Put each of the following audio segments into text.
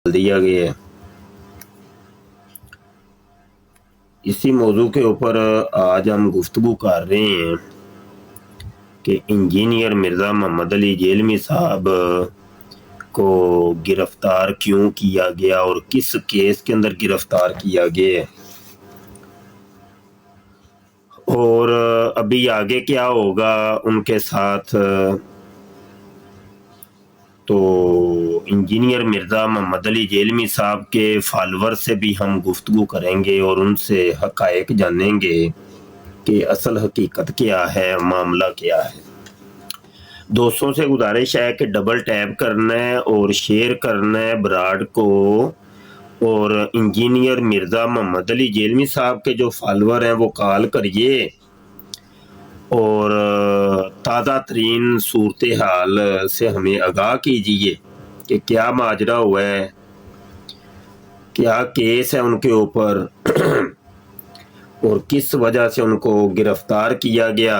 दिया गया है। इसी मौजू के ऊपर आज हम गुफ्तगू कर रहे हैं कि इंजीनियर मिर्ज़ा मोहम्मद अली जेलमी साहब को गिरफ्तार क्यों किया गया और किस केस के अंदर गिरफ्तार किया गया है, और अभी आगे क्या होगा उनके साथ। तो इंजीनियर मिर्ज़ा मोहम्मद अली जेलमी साहब के फॉलोअर से भी हम गुफ्तगू करेंगे और उनसे हक़ाइक़ जानेंगे कि असल हकीकत क्या है, मामला क्या है। दोस्तों से गुजारिश है कि डबल टैप करना है और शेयर करना है ब्राड को, और इंजीनियर मिर्ज़ा मोहम्मद अली जेलमी साहब के जो फॉलोअर हैं वो कॉल करिए और ताज़ा तरीन सूरत हाल से हमें आगाह कीजिए कि क्या माजरा हुआ है, क्या केस है उनके ऊपर और किस वजह से उनको गिरफ्तार किया गया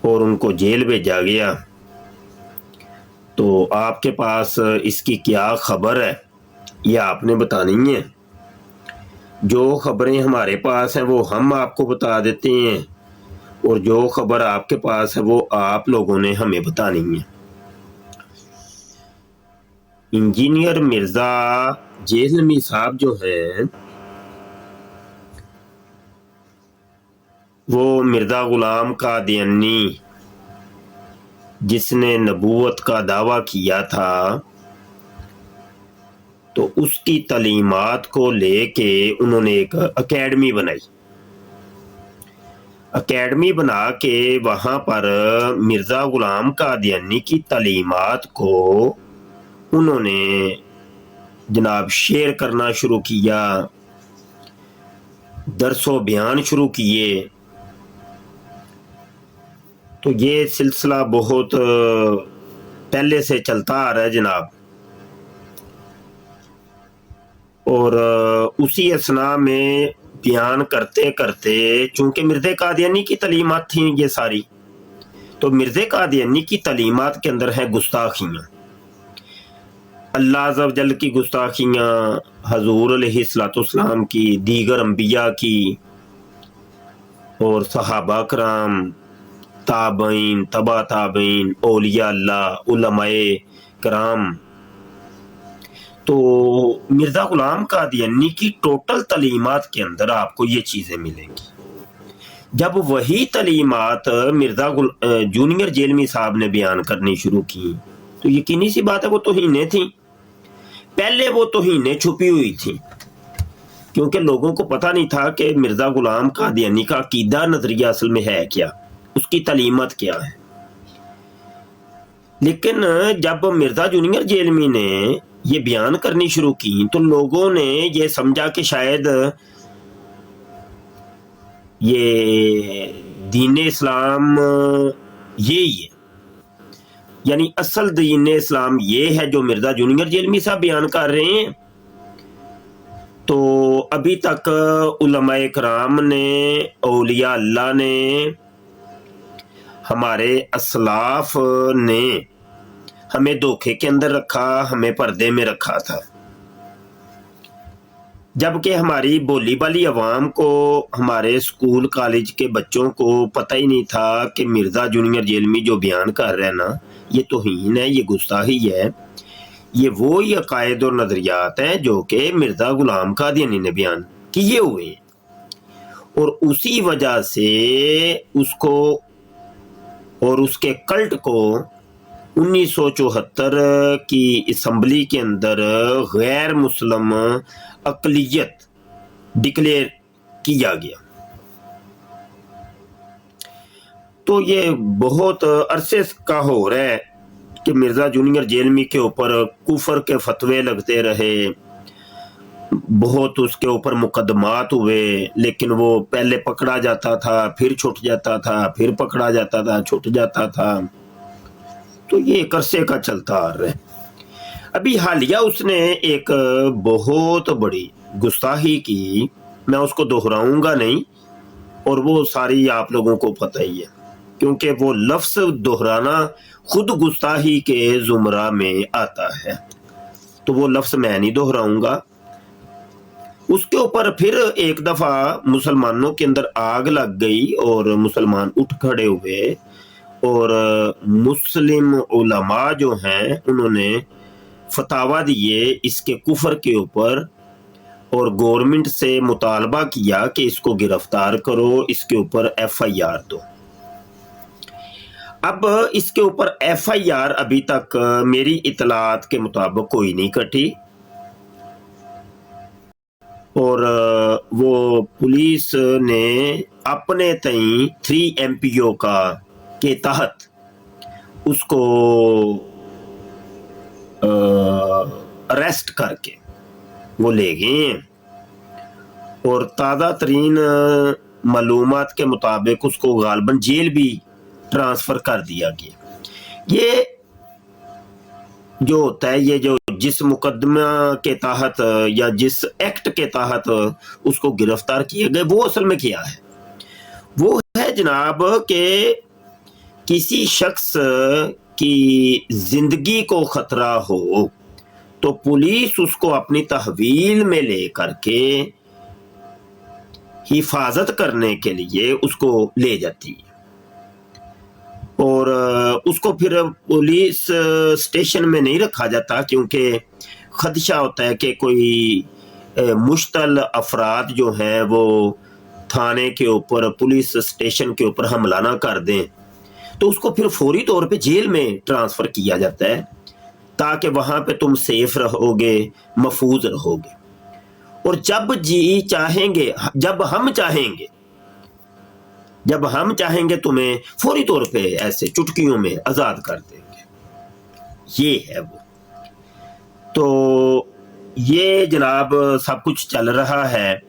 और उनको जेल भेजा गया। तो आपके पास इसकी क्या खबर है ये आपने बतानी है। जो खबरें हमारे पास हैं वो हम आपको बता देते हैं और जो खबर आपके पास है वो आप लोगों ने हमें बतानी है। इंजीनियर मिर्ज़ा जेलमी साहब जो हैं वो मिर्ज़ा गुलाम कादियानी जिसने नबूवत का दावा किया था, तो उसकी तालीमात को लेके उन्होंने एक एकेडमी बनाई। एकेडमी बना के वहाँ पर मिर्ज़ा गुलाम कादियानी की तालीमात को उन्होंने जनाब शेयर करना शुरू किया, दरसो बयान शुरू किए। तो ये सिलसिला बहुत पहले से चलता आ रहा है जनाब, और उसी असना में बयान करते करते चूँकि मिर्ज़ा कादियानी की तालीमात थी ये सारी, तो मिर्ज़ा कादियानी की तालीमात के अंदर है गुस्ताखियाँ, अल्लाह अज़्ज़ व जल की गुस्ताखियाँ, हजूर अलैहिस्सलाम की, दीगर अंबिया की और सहाबा कराम, ताबईन, तबा ताबईन, औलिया अल्लाह, उलमाए कराम। तो मिर्ज़ा गुलाम कादियानी की टोटल तालीमात के अंदर आपको ये चीज़ें मिलेंगी। जब वही तालीमात मिर्ज़ा जूनियर जेलमी साहब ने बयान करनी शुरू की तो यकीनी सी बात है वो तौहीनें थी। पहले वो तौहीनें छुपी हुई थी क्योंकि लोगों को पता नहीं था कि मिर्ज़ा गुलाम कादियानी का अकीदा नज़रिया असल में है क्या, उसकी तालीमात क्या है। लेकिन जब मिर्ज़ा जूनियर जेलमी ने ये बयान करनी शुरू की तो लोगों ने ये समझा कि शायद ये दीन इस्लाम यही है, यानी असल दीन इस्लाम ये है जो मिर्ज़ा जूनियर जेलमी साहब बयान कर रहे हैं। तो अभी तक उलमाए कराम ने, औलिया अल्लाह ने, हमारे असलाफ ने हमें धोखे के अंदर रखा, हमें पर्दे में रखा था, जबकि हमारी बोली वाली अवाम को, हमारे स्कूल कॉलेज के बच्चों को पता ही नहीं था कि मिर्ज़ा जूनियर जेलमी जो बयान कर रहे हैं ना, ये तौहीन है, ये गुस्ताखी है, ये वो ही अकायद और नज़रियात हैं जो कि मिर्ज़ा गुलाम कादियानी ने बयान किए हुए हैं। और उसी वजह से उसको और उसके कल्ट को 1974 की असम्बली के अंदर गैर मुस्लिम अक़लियत डिक्लेयर किया गया। तो ये बहुत अरसे का हो रहा है कि मिर्ज़ा जूनियर जेलमी के ऊपर कुफर के फतवे लगते रहे, बहुत उसके ऊपर मुकदमात हुए, लेकिन वो पहले पकड़ा जाता था, फिर छूट जाता था, फिर पकड़ा जाता था, छूट जाता था। तो ये एक अरसे का चलता आ रहा है। अभी हालिया उसने एक बहुत बड़ी गुस्ताखी की, मैं उसको दोहराऊंगा नहीं, और वो सारी आप लोगों को पता ही है क्योंकि वो लफ्ज़ दोहराना खुद गुस्ताखी के जुमरा में आता है। तो वो लफ्ज़ मैं नहीं दोहराऊंगा। उसके ऊपर फिर एक दफ़ा मुसलमानों के अंदर आग लग गई और मुसलमान उठ खड़े हुए और मुस्लिम उलमा जो हैं उन्होंने फतावा दिए इसके कुफर के ऊपर और गवर्नमेंट से मुतालबा किया कि इसको गिरफ्तार करो, इसके ऊपर FIR दो। अब इसके ऊपर FIR अभी तक मेरी इतलात के मुताबिक कोई नहीं कटी और वो पुलिस ने अपने तई 3 MPO का के तहत उसको अरेस्ट करके वो ले गए हैं और ताज़ा तरीन मालूमात के मुताबिक उसको गालबन जेल भी ट्रांसफ़र कर दिया गया। ये जो होता है, ये जो जिस मुकदमा के तहत या जिस एक्ट के तहत उसको गिरफ्तार किए गए, वो असल में क्या है? वो है जनाब कि किसी शख्स की जिंदगी को खतरा हो तो पुलिस उसको अपनी तहवील में लेकर के हिफाजत करने के लिए उसको ले जाती है और उसको फिर पुलिस स्टेशन में नहीं रखा जाता क्योंकि खदशा होता है कि कोई मुश्तल अफराद जो हैं वो थाने के ऊपर, पुलिस स्टेशन के ऊपर हमला ना कर दें, तो उसको फिर फौरी तौर पे जेल में ट्रांसफ़र किया जाता है ताकि वहाँ पे तुम सेफ रहोगे, महफूज रहोगे। और जब जी चाहेंगे, जब हम चाहेंगे तुम्हें फौरी तौर पे ऐसे चुटकियों में आज़ाद कर देंगे। ये है वो। तो ये जनाब सब कुछ चल रहा है।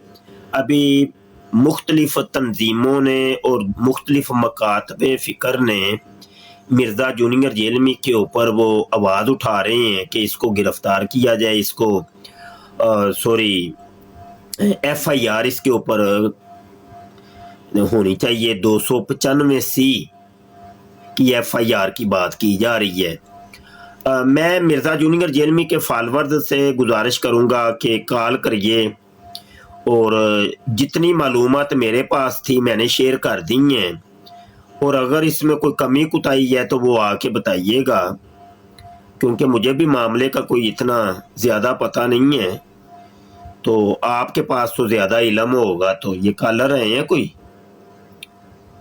अभी मुख्तलिफ तंजीमों ने और मुख्तलिफ मकातबे फ़िक्र ने मिर्ज़ा जूनियर जेलमी के ऊपर वो आवाज़ उठा रहे हैं कि इसको गिरफ्तार किया जाए, इसको FIR इसके ऊपर होनी चाहिए। 295C की FIR की बात की जा रही है। मैं मिर्ज़ा जूनियर जेलमी के फॉलोअर्स से गुजारिश करूँगा कि कॉल करिए और जितनी मालूमात मेरे पास थी मैंने शेयर कर दी हैं और अगर इसमें कोई कमी कुताही है तो वो आके बताइएगा क्योंकि मुझे भी मामले का कोई इतना ज़्यादा पता नहीं है। तो आपके पास तो ज़्यादा इल्म होगा। तो ये कॉलर आए हैं कोई?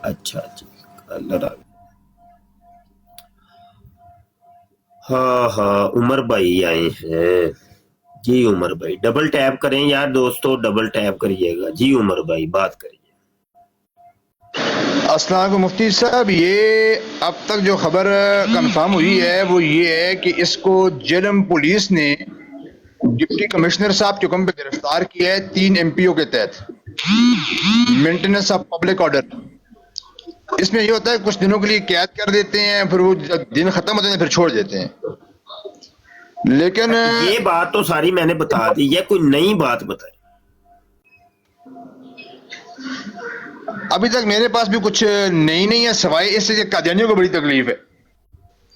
अच्छा जी, कॉलर आ गए। हाँ, उमर भाई आए हैं जी। उमर भाई डबल टैप करें यार दोस्तों, डबल टैप करिएगा जी। उमर भाई बात करिए। अस्सलाम वालेकुम मुफ्ती साहब, ये अब तक जो खबर कंफर्म हुई है वो ये है कि इसको जेलम पुलिस ने डिप्टी कमिश्नर साहब के हुक्म पे गिरफ्तार किया है 3 MPO के तहत, मेंटेनेंस ऑफ पब्लिक ऑर्डर। इसमें ये होता है कुछ दिनों के लिए कैद कर देते हैं, फिर वो जब दिन खत्म होते हैं फिर छोड़ देते हैं। लेकिन ये बात तो सारी मैंने बता दी है, कोई नई बात बताई। अभी तक मेरे पास भी कुछ नहीं है सिवाय इससे कि कादियानियों को बड़ी तकलीफ है।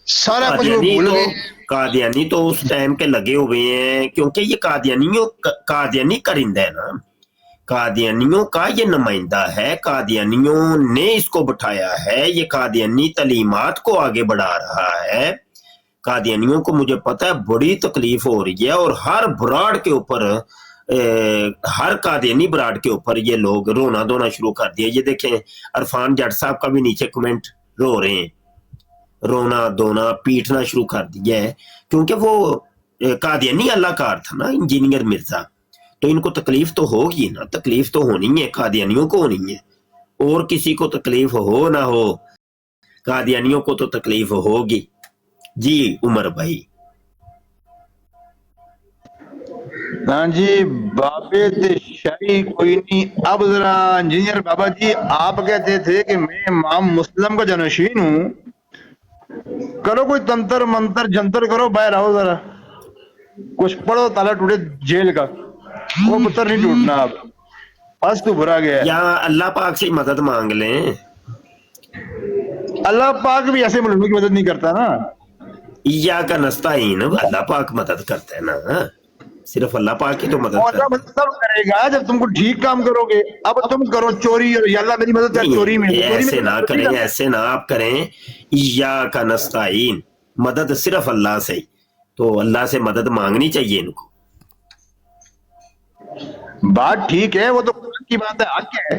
सारा कुछ वो भूल गए। कादियानी तो उस टाइम के लगे हुए हैं क्योंकि ये कादियानी करिंदा है ना, कादियानियों का ये नुमाइंदा है, कादियानियों ने इसको बिठाया है, ये कादियानी तलीमात को आगे बढ़ा रहा है। कादियानियों को मुझे पता है बड़ी तकलीफ हो रही है और हर ब्राड के ऊपर, हर कादियानी ब्राड के ऊपर ये लोग रोना धोना शुरू कर दिया। ये देखें अरफान जट साहब का भी नीचे कमेंट रो रहे हैं, रोना धोना पीटना शुरू कर दिया है क्योंकि वो कादियानी अल्लाहकार था ना इंजीनियर मिर्जा। तो इनको तकलीफ तो होगी ना, तकलीफ तो होनी है, कादियानियों को होनी है। और किसी को तकलीफ हो ना हो, कादियानियों को तो तकलीफ होगी जी। उमर भाई हाँ जी, बाबे ते शाही कोई नहीं। अब जरा इंजीनियर बाबा जी, आप कहते थे कि मैं इमाम मुस्लिम का जानशीन हूँ, करो कोई तंत्र मंत्र जंतर करो, बाहर आओ जरा, कुछ पढ़ो, ताला टूटे जेल का। वो पुत्र नहीं टूटना अब, आज तो बुरा गया। या अल्लाह पाक से मदद मांग लें। अल्लाह पाक भी ऐसे मुल्कों की मदद नहीं करता ना। या का नस्ताइन अल्लाह पाक मदद करता है ना, सिर्फ अल्लाह पाक ही तो मदद और करता मदद तब करेगा जब तुमको ठीक काम करोगे। अब तुम करो चोरी और या अल्लाह मेरी मदद कर है। चोरी में, ये चोरी में ऐसे तो ना करें, ऐसे ना आप करें। या का नस्ताइन, मदद सिर्फ अल्लाह से ही, तो अल्लाह से मदद मांगनी चाहिए इनको। बात ठीक है, वो तो कुरान की बात है, हक है,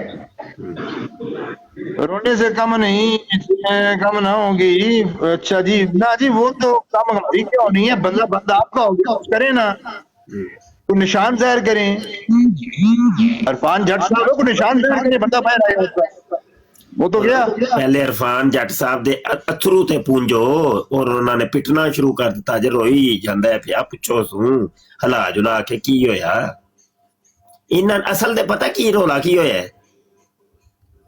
रोने से कम नहीं, इसमें कम ना होगी। अच्छा जी, ना जी वो तो कम हमारी क्या होनी है, बंदा बंदा आपका हो गया, कुछ करे ना, तो निशान जाहिर करें। इरफान जट साहब को निशान जाहिर करें, बंदा बाहर आएगा उसका, वो तो गया। पहले इरफान जट साहब दे अथरू ते पूंजो और उन्होंने पिटना शुरू कर दिता। जे रोई जांदा है पिया, पुछो सू हला जुला के की होया। इन्हां असल ते पता की रौला की होया है?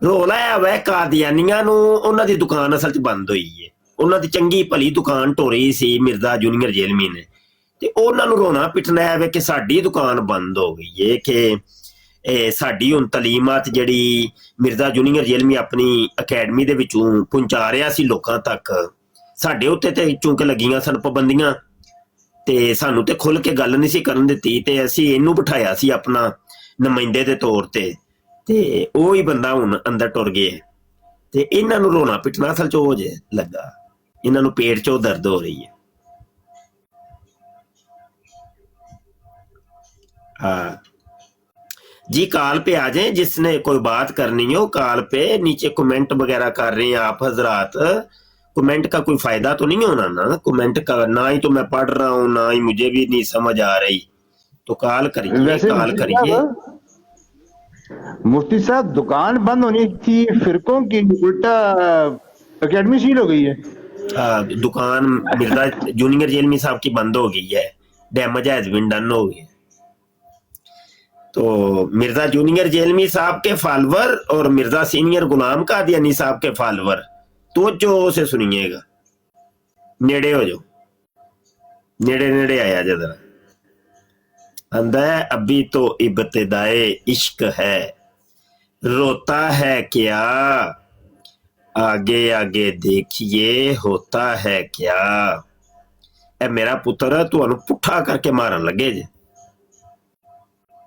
रौला है वह कादियानियां नू उन्हां दी दुकान असल च बंद होई है। उन्हां दी चंगी भली दुकान टोरी सी मिर्जा जूनियर जेलमी ने, ते उन्हां नू रोना पिटना है कि साडी दुकान बंद हो गई है, कि साडी हुण तलीमात जिहड़ी मिर्जा जूनियर जेलमी अपनी अकैडमी दे विचों पहुंचा रिहा सी लोकां तक, साडे उत्ते ते चूंकि लगियां सन पाबंदियां, ते सानू ते खुल के गल नहीं सी करन दित्ती, ते असीं इहनू बिठाया सी अपना नुमाइंदे दे तौर ते ਉਹ ਹੀ ਬੰਦਾ ਹੁਣ ਅੰਦਰ ਟੁਰ ਗਿਆ। ਤੇ ਇਹਨਾਂ ਨੂੰ ਰੋਣਾ ਪਿਟਣਾ ਅਸਲ ਚ ਹੋ ਜੇ ਲੱਗਾ, ਇਹਨਾਂ ਨੂੰ ਪੇਟ ਚੋਂ ਦਰਦ ਹੋ ਰਹੀ है। हाँ जी, कॉल पे आ जाए, जिसने कोई बात करनी हो कॉल पे नीचे कमेंट वगैरह कर रहे हैं आप हजरात। कमेंट का कोई फायदा तो नहीं होना ना, कमेंट का ना ही तो मैं पढ़ रहा हूँ ना ही मुझे भी नहीं समझ आ रही, तो कॉल करिए, कॉल करिए। मुफ्ती साहब दुकान बंद होनी थी फिरकों की, उल्टा अकेडमी सील हो गई है। दुकान मिर्जा जूनियर जेलमी साहब की बंद हो गई है, डैमेज हैज बीन डन हो गई। तो मिर्जा जूनियर जेलमी साहब के फॉलोवर और मिर्जा सीनियर गुलाम कादियानी साहब के फॉलोवर तो जो से सुनिएगा, नेड़े हो जाओ, नेड़े नेड़े आया जा जरा। अंदा है अभी तो इब्तिदाए इश्क है, रोता है क्या आगे आगे देखिए होता है क्या। ए मेरा पुत्र तुहानू पुठा करके मारन लगे जे,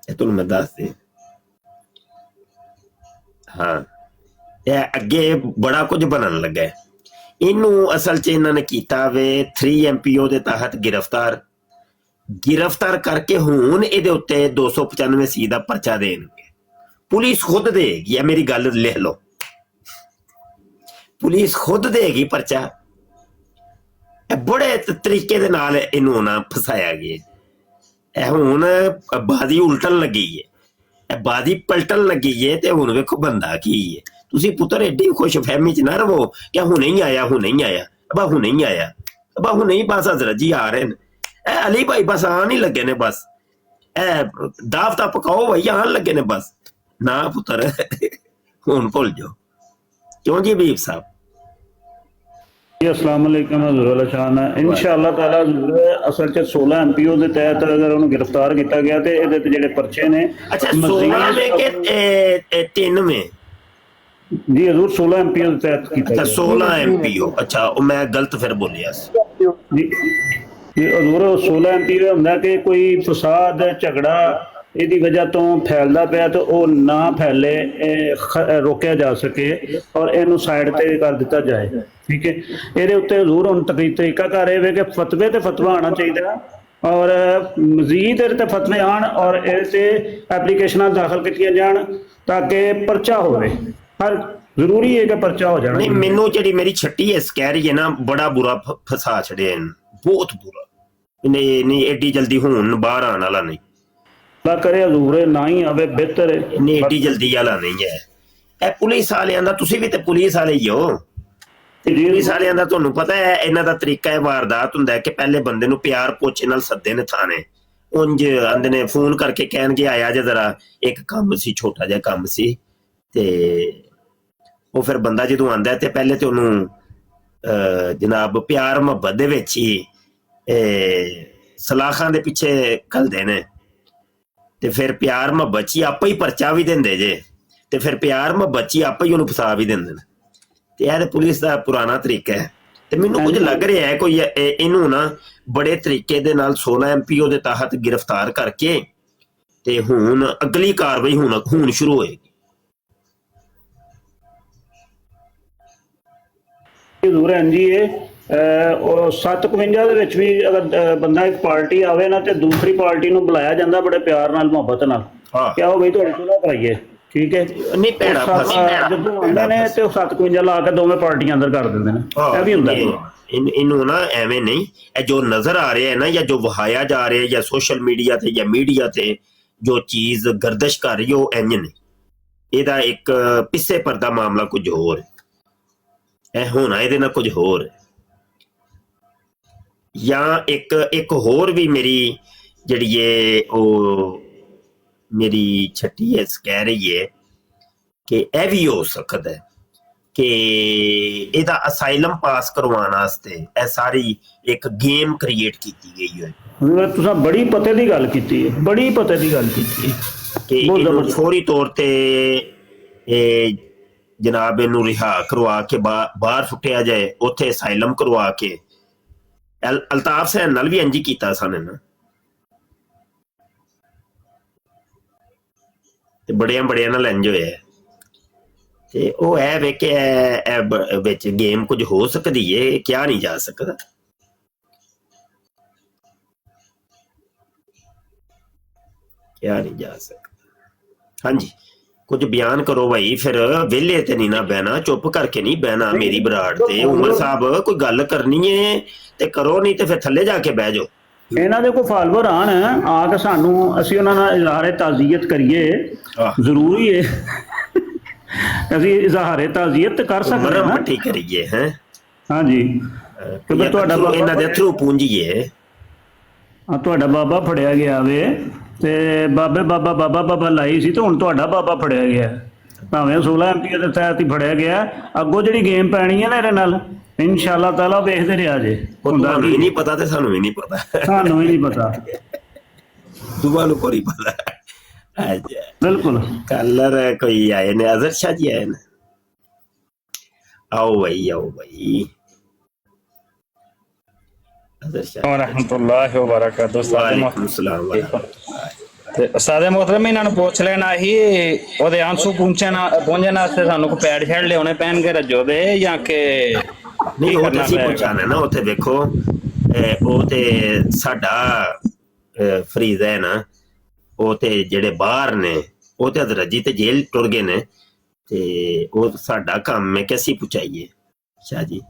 तुहानू मैं दस दे। हाँ ਇਹ ਅੱਗੇ ਬੜਾ ਕੁਝ ਬਣਨ ਲੱਗਾ। ਇਹਨੂੰ ਅਸਲ 'ਚ ਇਹਨਾਂ ਨੇ ਕੀਤਾ ਵੇ 3 MPO ਦੇ ਤਹਿਤ गिरफ्तार करके ਹੁਣ ਇਹਦੇ ਉੱਤੇ 295C ਦਾ ਪਰਚਾ ਦੇਣਗੇ। ਪੁਲਿਸ ਖੁਦ ਦੇਗੀ, ਇਹ ਮੇਰੀ ਗੱਲ ਲਿਖ ਲਓ, ਪੁਲਿਸ ਖੁਦ ਦੇਗੀ ਪਰਚਾ। ਇਹ ਬੜੇ ਤਰੀਕੇ ਦੇ ਨਾਲ ਇਹਨੂੰ ਨਾ ਫਸਾਇਆ ਗਿਆ। ਇਹ ਹੁਣ ਬਾਦੀ ਉਲਟਣ ਲੱਗੀ ਹੈ, ਇਹ ਬਾਦੀ ਪਲਟਣ ਲੱਗੀ ਹੈ, ਤੇ ਹੁਣ ਵੇਖੋ ਬੰਦਾ ਕੀ ਹੈ। ਤੁਸੀਂ ਪੁੱਤਰ ਐਡੀ ਖੁਸ਼ਫਹਿਮੀ 'ਚ ਨਾ ਰਹੋ ਕਿ ਹੁਣੇ ਹੀ ਆਇਆ, ਹੁਣੇ ਹੀ ਆਇਆ, ਅਬਾ ਹੁਣੇ ਹੀ ਆਇਆ, ਅਬਾ ਹੁਣੇ ਹੀ ਬਸ ਹਜ਼ਰਤ ਜੀ ਆ ਰਹੇ ਨੇ, अली भाई बस आन ही लगे ने, बस दावता पकाओ भाई आन लगे ने बस। ना पुत्र हुन भुल जाओ, क्यों जी हबीब साहब। अस्सलाम वालेकुम हज़ूर शान इंशाअल्लाह ताला हज़ूर असल च 16 MPO ਦੇ ਤਹਿਤ ਅਗਰ ਉਹਨੂੰ ਗ੍ਰਿਫਤਾਰ ਕੀਤਾ ਗਿਆ ਤੇ ਇਹਦੇ ਤੇ ਜਿਹੜੇ ਪਰਚੇ ਨੇ। अच्छा 16 में के 3 में जी हज़ूर 16 MPO ਦੇ ਤਹਿਤ ਕੀਤਾ। अच्छा 16 MPO, अच्छा मैं गलत फिर बोलिया जी ਜੀ ਹਜ਼ੂਰ 16 MPO ਹੁੰਦਾ ਕਿ ਕੋਈ ਫਸਾਦ ਝਗੜਾ ਇਹਦੀ ਵਜ੍ਹਾ ਤੋਂ ਫੈਲਦਾ ਪਿਆ ਤੇ ਉਹ ਨਾ ਫੈਲੇ, ਰੋਕਿਆ ਜਾ ਸਕੇ ਔਰ ਇਹਨੂੰ ਸਾਈਡ ਤੇ ਕਰ ਦਿੱਤਾ ਜਾਏ। ਠੀਕ ਹੈ, ਇਹਦੇ ਉੱਤੇ ਹਜ਼ੂਰ ਹੁਣ ਤਰੀਕਾ ਕਰ ਰਹੇ ਵੇ ਕਿ ਫਤਵੇ ਤੇ ਫਤਵਾ ਆਉਣਾ ਚਾਹੀਦਾ ਔਰ ਮਜ਼ੀਦ ਇਹਦੇ ਤੇ ਫਤਵੇ ਆਉਣ ਔਰ ਇਹਦੇ ਤੇ ਐਪਲੀਕੇਸ਼ਨਾਂ ਦਾਖਲ ਕੀਤੀਆਂ ਜਾਣ ਤਾਂ ਕਿ ਪਰਚਾ ਹੋਵੇ। ਹਰ ਜ਼ਰੂਰੀ ਹੈ ਕਿ ਪਰਚਾ ਹੋ ਜਾਣਾ। ਨਹੀਂ ਮੈਨੂੰ ਜਿਹੜੀ ਮੇਰੀ ਛੱਟੀ ਹੈ ਕਹਿ ਰਹੀ ਹੈ ਨਾ, ਬੜਾ ਬੁਰਾ ਫਸਾ ਛੜਿਆ ਇਹਨੂੰ, ਬਹੁਤ ਬੁਰਾ। नहीं एडी जल्दी हुन बाहर आने वाला नहीं, अल्लाह करे हजूर ना ही आवे बेहतर है, नहीं एडी जल्दी वाला नहीं है। ए पुलिस वालियां दा, तुसी भी ते पुलिस वाले ही हो, पुलिस वालियां दा तुहानू पता है इन्हां दा तरीका है वारदात हुंदा है कि पहले बंदे नू प्यार पोचे नाल सद्दे ने थाने, उंज आंदे ने फोन करके कहणगे आया जा जरा एक काम सी, छोटा जिहा काम सी, ते ਉਹ ਫਿਰ ਬੰਦਾ ਜਦੋਂ ਆਂਦਾ ਤੇ ਪਹਿਲੇ ਤੇ ਉਹਨੂੰ ਜਨਾਬ ਪਿਆਰ ਮੁਹੱਬਤ ਦੇ ਵਿੱਚ ਹੀ ਸਲਾਖਾਂ ਦੇ ਪਿੱਛੇ ਘੱਲਦੇ ਨੇ, ਤੇ ਫਿਰ ਪਿਆਰ ਮੁਹੱਬਤ 'ਚ ਹੀ ਆਪੇ ਹੀ ਪਰਚਾ ਵੀ ਦਿੰਦੇ ਜੇ, ਤੇ ਫਿਰ ਪਿਆਰ ਮੁਹੱਬਤ 'ਚ ਹੀ ਆਪੇ ਹੀ ਉਹਨੂੰ ਫਸਾ ਵੀ ਦਿੰਦੇ ਨੇ। ਤੇ ਇਹ ਤੇ ਪੁਲਿਸ ਦਾ ਪੁਰਾਣਾ ਤਰੀਕਾ ਹੈ। ਤੇ ਮੈਨੂੰ ਕੁਝ ਲੱਗ ਰਿਹਾ ਹੈ ਕੋਈ ਇਹਨੂੰ ਨਾ ਬੜੇ ਤਰੀਕੇ ਦੇ ਨਾਲ 16 MP ਉਹਦੇ ਤਹਿਤ ਗ੍ਰਿਫਤਾਰ ਕਰਕੇ ਤੇ ਹੁਣ ਅਗਲੀ ਕਾਰਵਾਈ ਹੁਣ ਸ਼ੁਰੂ ਹੋਏਗੀ। ਜ਼ਰੂਰ ਹੈ ਜੀ। ਉਹ 57 ਦੇ ਵਿੱਚ ਵੀ ਅਗਰ ਬੰਦਾ ਇੱਕ ਪਾਰਟੀ ਆਵੇ ਨਾ ਤੇ ਦੂਸਰੀ ਪਾਰਟੀ ਨੂੰ ਬੁਲਾਇਆ ਜਾਂਦਾ ਬੜੇ ਪਿਆਰ ਨਾਲ ਮੁਹੱਬਤ ਨਾਲ, ਕਿਆ ਉਹ ਬਈ ਤੁਹਾਡੀ ਸੁਲ੍ਹਾ ਕਰਾਈਏ, ਠੀਕ ਹੈ ਨਹੀਂ ਭੈੜਾ ਜਦੋਂ ਆਉਂਦੇ ਨੇ ਤੇ ਉਹ 57 ਲਾ ਕੇ ਦੋਵੇਂ ਪਾਰਟੀਆਂ ਅੰਦਰ ਕਰ ਦਿੰਦੇ ਨੇ, ਇਹ ਵੀ ਹੁੰਦਾ। ਇਹਨੂੰ ਨਾ ਐਵੇਂ ਨਹੀਂ, ਇਹ ਜੋ ਨਜ਼ਰ ਆ ਰਿਹਾ ਹੈ ਨਾ ਜਾਂ ਜੋ ਵਹਾਇਆ ਜਾ ਰਿਹਾ ਜਾਂ ਸੋਸ਼ਲ ਮੀਡੀਆ ਤੇ ਜਾਂ ਮੀਡੀਆ ਤੇ ਜੋ ਚੀਜ਼ ਗਰਦਸ਼ ਕਰ ਰਹੀ ਉਹ ਇੰਜ ਨਹੀਂ, ਇਹਦਾ ਇੱਕ ਪਿੱਛੇ ਪਰਦਾ ਮਾਮਲਾ ਕੁਝ ਹੋਰ ਹੈ, ਇਹ ਹੋਣਾ ਇਹਦੇ ਨਾਲ ਕੁਝ ਹੋਰ ਹੈ। ਜਾਂ ਇੱਕ ਹੋਰ ਵੀ ਮੇਰੀ ਜਿਹੜੀ ਹੈ ਉਹ ਮੇਰੀ ਛੱਟੀ ਹੈ ਕਹਿ ਰਹੀ ਹੈ ਕਿ ਇਹ ਵੀ ਹੋ ਸਕਦਾ ਹੈ ਕਿ ਇਹਦਾ ਅਸਾਈਲਮ ਪਾਸ ਕਰਵਾਉਣ ਵਾਸਤੇ ਇਹ ਸਾਰੀ ਇੱਕ ਗੇਮ ਕ੍ਰੀਏਟ ਕੀਤੀ ਗਈ ਹੈ। ਤੁਸੀਂ ਬੜੀ ਪਤੇ ਦੀ ਗੱਲ ਕੀਤੀ ਹੈ, ਬੜੀ ਪਤੇ ਦੀ ਗੱਲ ਕੀਤੀ ਹੈ ਕਿ ਇਹਨੂੰ ਫੌਰੀ ਤੌਰ ਤੇ ਇਹ ਜਨਾਬ ਇਹਨੂੰ ਰਿਹਾ ਕਰਵਾ ਕੇ ਬਾਹਰ ਸੁੱਟਿਆ ਜਾਏ, ਉੱਥੇ ਅਸਾਈਲਮ ਕਰਵਾ ਕੇ। ਅਲਤਾਫ ਸੈਨ ਨਾਲ ਵੀ ਇੰਝ ਕੀਤਾ ਸਨ ਨਾ, ਤੇ ਬੜਿਆਂ ਨਾਲ ਇੰਝ ਹੋਇਆ। ਤੇ ਉਹ ਇਹ ਵੇ ਕਿ ਵਿੱਚ ਗੇਮ ਕੁਝ ਹੋ ਸਕਦੀ ਹੈ, ਕਿਹਾ ਨਹੀਂ ਜਾ ਸਕਦਾ। ਕਿਹਾ ਨਹੀਂ ਜਾ ਸਕਦਾ। ਹਾਂਜੀ, ਕੁਝ ਬਿਆਨ ਕਰੋ ਭਾਈ, ਫਿਰ ਵਿਹਲੇ ਤੇ ਨਹੀਂ ਨਾ ਬਹਿਣਾ, ਚੁੱਪ ਕਰਕੇ ਨਹੀਂ ਬਹਿਣਾ। ਮੇਰੀ ਬਰਾੜ ਤੇ ਉਮਰ ਸਾਹਿਬ ਕੋਈ ਗੱਲ ਕਰਨੀ ਹੈ ਤੇ ਕਰੋ, ਨਹੀਂ ਤੇ ਫਿਰ ਥੱਲੇ ਜਾ ਕੇ ਬਹਿ ਜਾਓ। ਇਹਨਾਂ ਦੇ ਕੋਈ ਫਾਲੋਅਰ ਆਣ ਆ ਕੇ ਸਾਨੂੰ, ਅਸੀਂ ਉਹਨਾਂ ਨਾਲ ਇਜ਼ਹਾਰੇ ਤਾਜ਼ੀਅਤ ਕਰੀਏ, ਜ਼ਰੂਰੀ ਹੈ ਅਸੀਂ ਇਜ਼ਹਾਰੇ ਤਾਜ਼ੀਅਤ ਕਰ ਸਕਦੇ ਹਾਂ, ਪੱਟੀ ਕਰੀਏ। ਹੈ ਹਾਂਜੀ, ਕਿਉਂਕਿ ਤੁਹਾਡਾ ਇਹਨਾਂ ਦੇ ਥਰੂ ਪੂੰਜੀਏ। ਤੁਹਾਡਾ ਬਾਬਾ ਫੜਿਆ ਗਿਆ ਵੇ ਤੇ ਬਾਬਾ ਲਾਈ ਸੀ ਤੇ ਹੁਣ ਤੁਹਾਡਾ ਬਾਬਾ ਫੜਿਆ ਗਿਆ, ਭਾਵੇਂ 16 MP ਦੇ ਤਹਿਤ ਹੀ ਫੜਿਆ ਗਿਆ। ਅੱਗੋਂ ਜਿਹੜੀ ਗੇਮ ਪੈਣੀ ਹੈ ਨਾ ਇਹਦੇ ਨਾਲ ਇਨਸ਼ਾਅੱਲਾ ਤਾਲਾ ਵੇਖਦੇ ਰਿਹਾ ਜੇ। ਹੁੰਦਾ ਵੀ ਨਹੀਂ ਪਤਾ ਤੇ ਸਾਨੂੰ ਵੀ ਨਹੀਂ ਪਤਾ, ਸਾਨੂੰ ਵੀ ਨਹੀਂ ਪਤਾ, ਦੁਆ ਨੂੰ ਕੋਈ ਪਤਾ। ਬਿਲਕੁਲ। कलर कोई आए ने, अजहर शाह जी आए ने। आओ भाई अजहर शाह रहमतुल्लाहि व बरकातहू। वालेकुम सलाम। ਤੇ ਉਸਤਾਦ ਮੁਹਤਰਮ ਇਹਨਾਂ ਨੂੰ ਪੁੱਛ ਲੈਣਾ ਸੀ ਉਹਦੇ ਆਂਸੂ ਪਹੁੰਚਣ ਵਾਸਤੇ ਸਾਨੂੰ ਕੋ ਪੈਡ ਛੱਡ ਲਿਆਉਣੇ ਪੈਣਗੇ ਰੱਜੋ ਦੇ ਜਾਂ ਕਿ ਨਹੀਂ, ਉਹ ਅਸੀਂ ਪਹੁੰਚਾਣਾ ਨਾ। ਉੱਥੇ ਵੇਖੋ ਉਹ ਤੇ ਸਾਡਾ ਫਰੀਜ਼ਾ ਹੈ ਨਾ, ਉਹ ਤੇ ਜਿਹੜੇ ਬਾਹਰ ਨੇ ਉਹ ਤੇ ਅਦਰਜੀ ਤੇ ਜੇਲ੍ਹ ਟੁਰ ਗਏ ਨੇ, ਤੇ ਉਹ ਸਾਡਾ ਕੰਮ ਹੈ ਕਿ ਅਸੀਂ ਪਹੁੰਚਾਈਏ ਸ਼ਾਹ ਜੀ।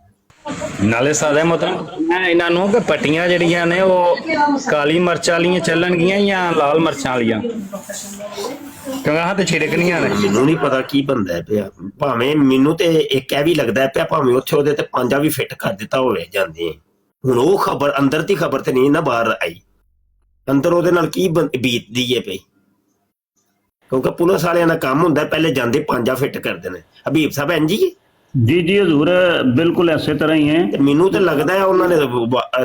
ਨਾਲੇ ਸਾਦੇ ਮੁਹਤਰਮ ਮੈਂ ਇਹਨਾਂ ਨੂੰ ਕਿ ਪੱਟੀਆਂ ਜਿਹੜੀਆਂ ਨੇ ਉਹ ਕਾਲੀ ਮਿਰਚ ਵਾਲੀਆਂ ਚੱਲਣਗੀਆਂ ਜਾਂ ਲਾਲ ਮਿਰਚਾਂ ਵਾਲੀਆਂ, ਕਿਉਂਕਿ ਹਾਂ ਤੇ ਛਿੜਕਣੀਆਂ ਨੇ। ਮੈਨੂੰ ਨਹੀਂ ਪਤਾ ਕੀ ਬੰਦਾ ਪਿਆ, ਭਾਵੇਂ ਮੈਨੂੰ ਤੇ ਇੱਕ ਇਹ ਵੀ ਲੱਗਦਾ ਪਿਆ ਭਾਵੇਂ ਉੱਥੇ ਉਹਦੇ ਤੇ ਪੰਜਾ ਵੀ ਫਿੱਟ ਕਰ ਦਿੱਤਾ ਹੋਵੇ ਜਾਂਦੇ। ਹੁਣ ਉਹ ਖਬਰ ਅੰਦਰ ਦੀ ਖਬਰ ਤੇ ਨਹੀਂ ਨਾ ਬਾਹਰ ਆਈ, ਅੰਦਰ ਉਹਦੇ ਨਾਲ ਕੀ ਬੀਤਦੀ ਹੈ ਪਈ, ਕਿਉਂਕਿ ਪੁਲਿਸ ਵਾਲਿਆਂ ਦਾ ਕੰਮ ਹੁੰਦਾ ਪਹਿਲੇ ਜਾਂਦੇ ਪੰਜਾ ਫਿੱਟ ਕਰਦੇ ਨੇ। ਹਬੀਬ ਸਾਹਿਬ ਇੰਝ ਜੀ ਹਜ਼ੂਰ, ਬਿਲਕੁਲ ਇਸੇ ਤਰ੍ਹਾਂ ਹੀ ਹੈ। ਮੈਨੂੰ ਤਾਂ ਲੱਗਦਾ ਹੈ ਉਹਨਾਂ ਨੇ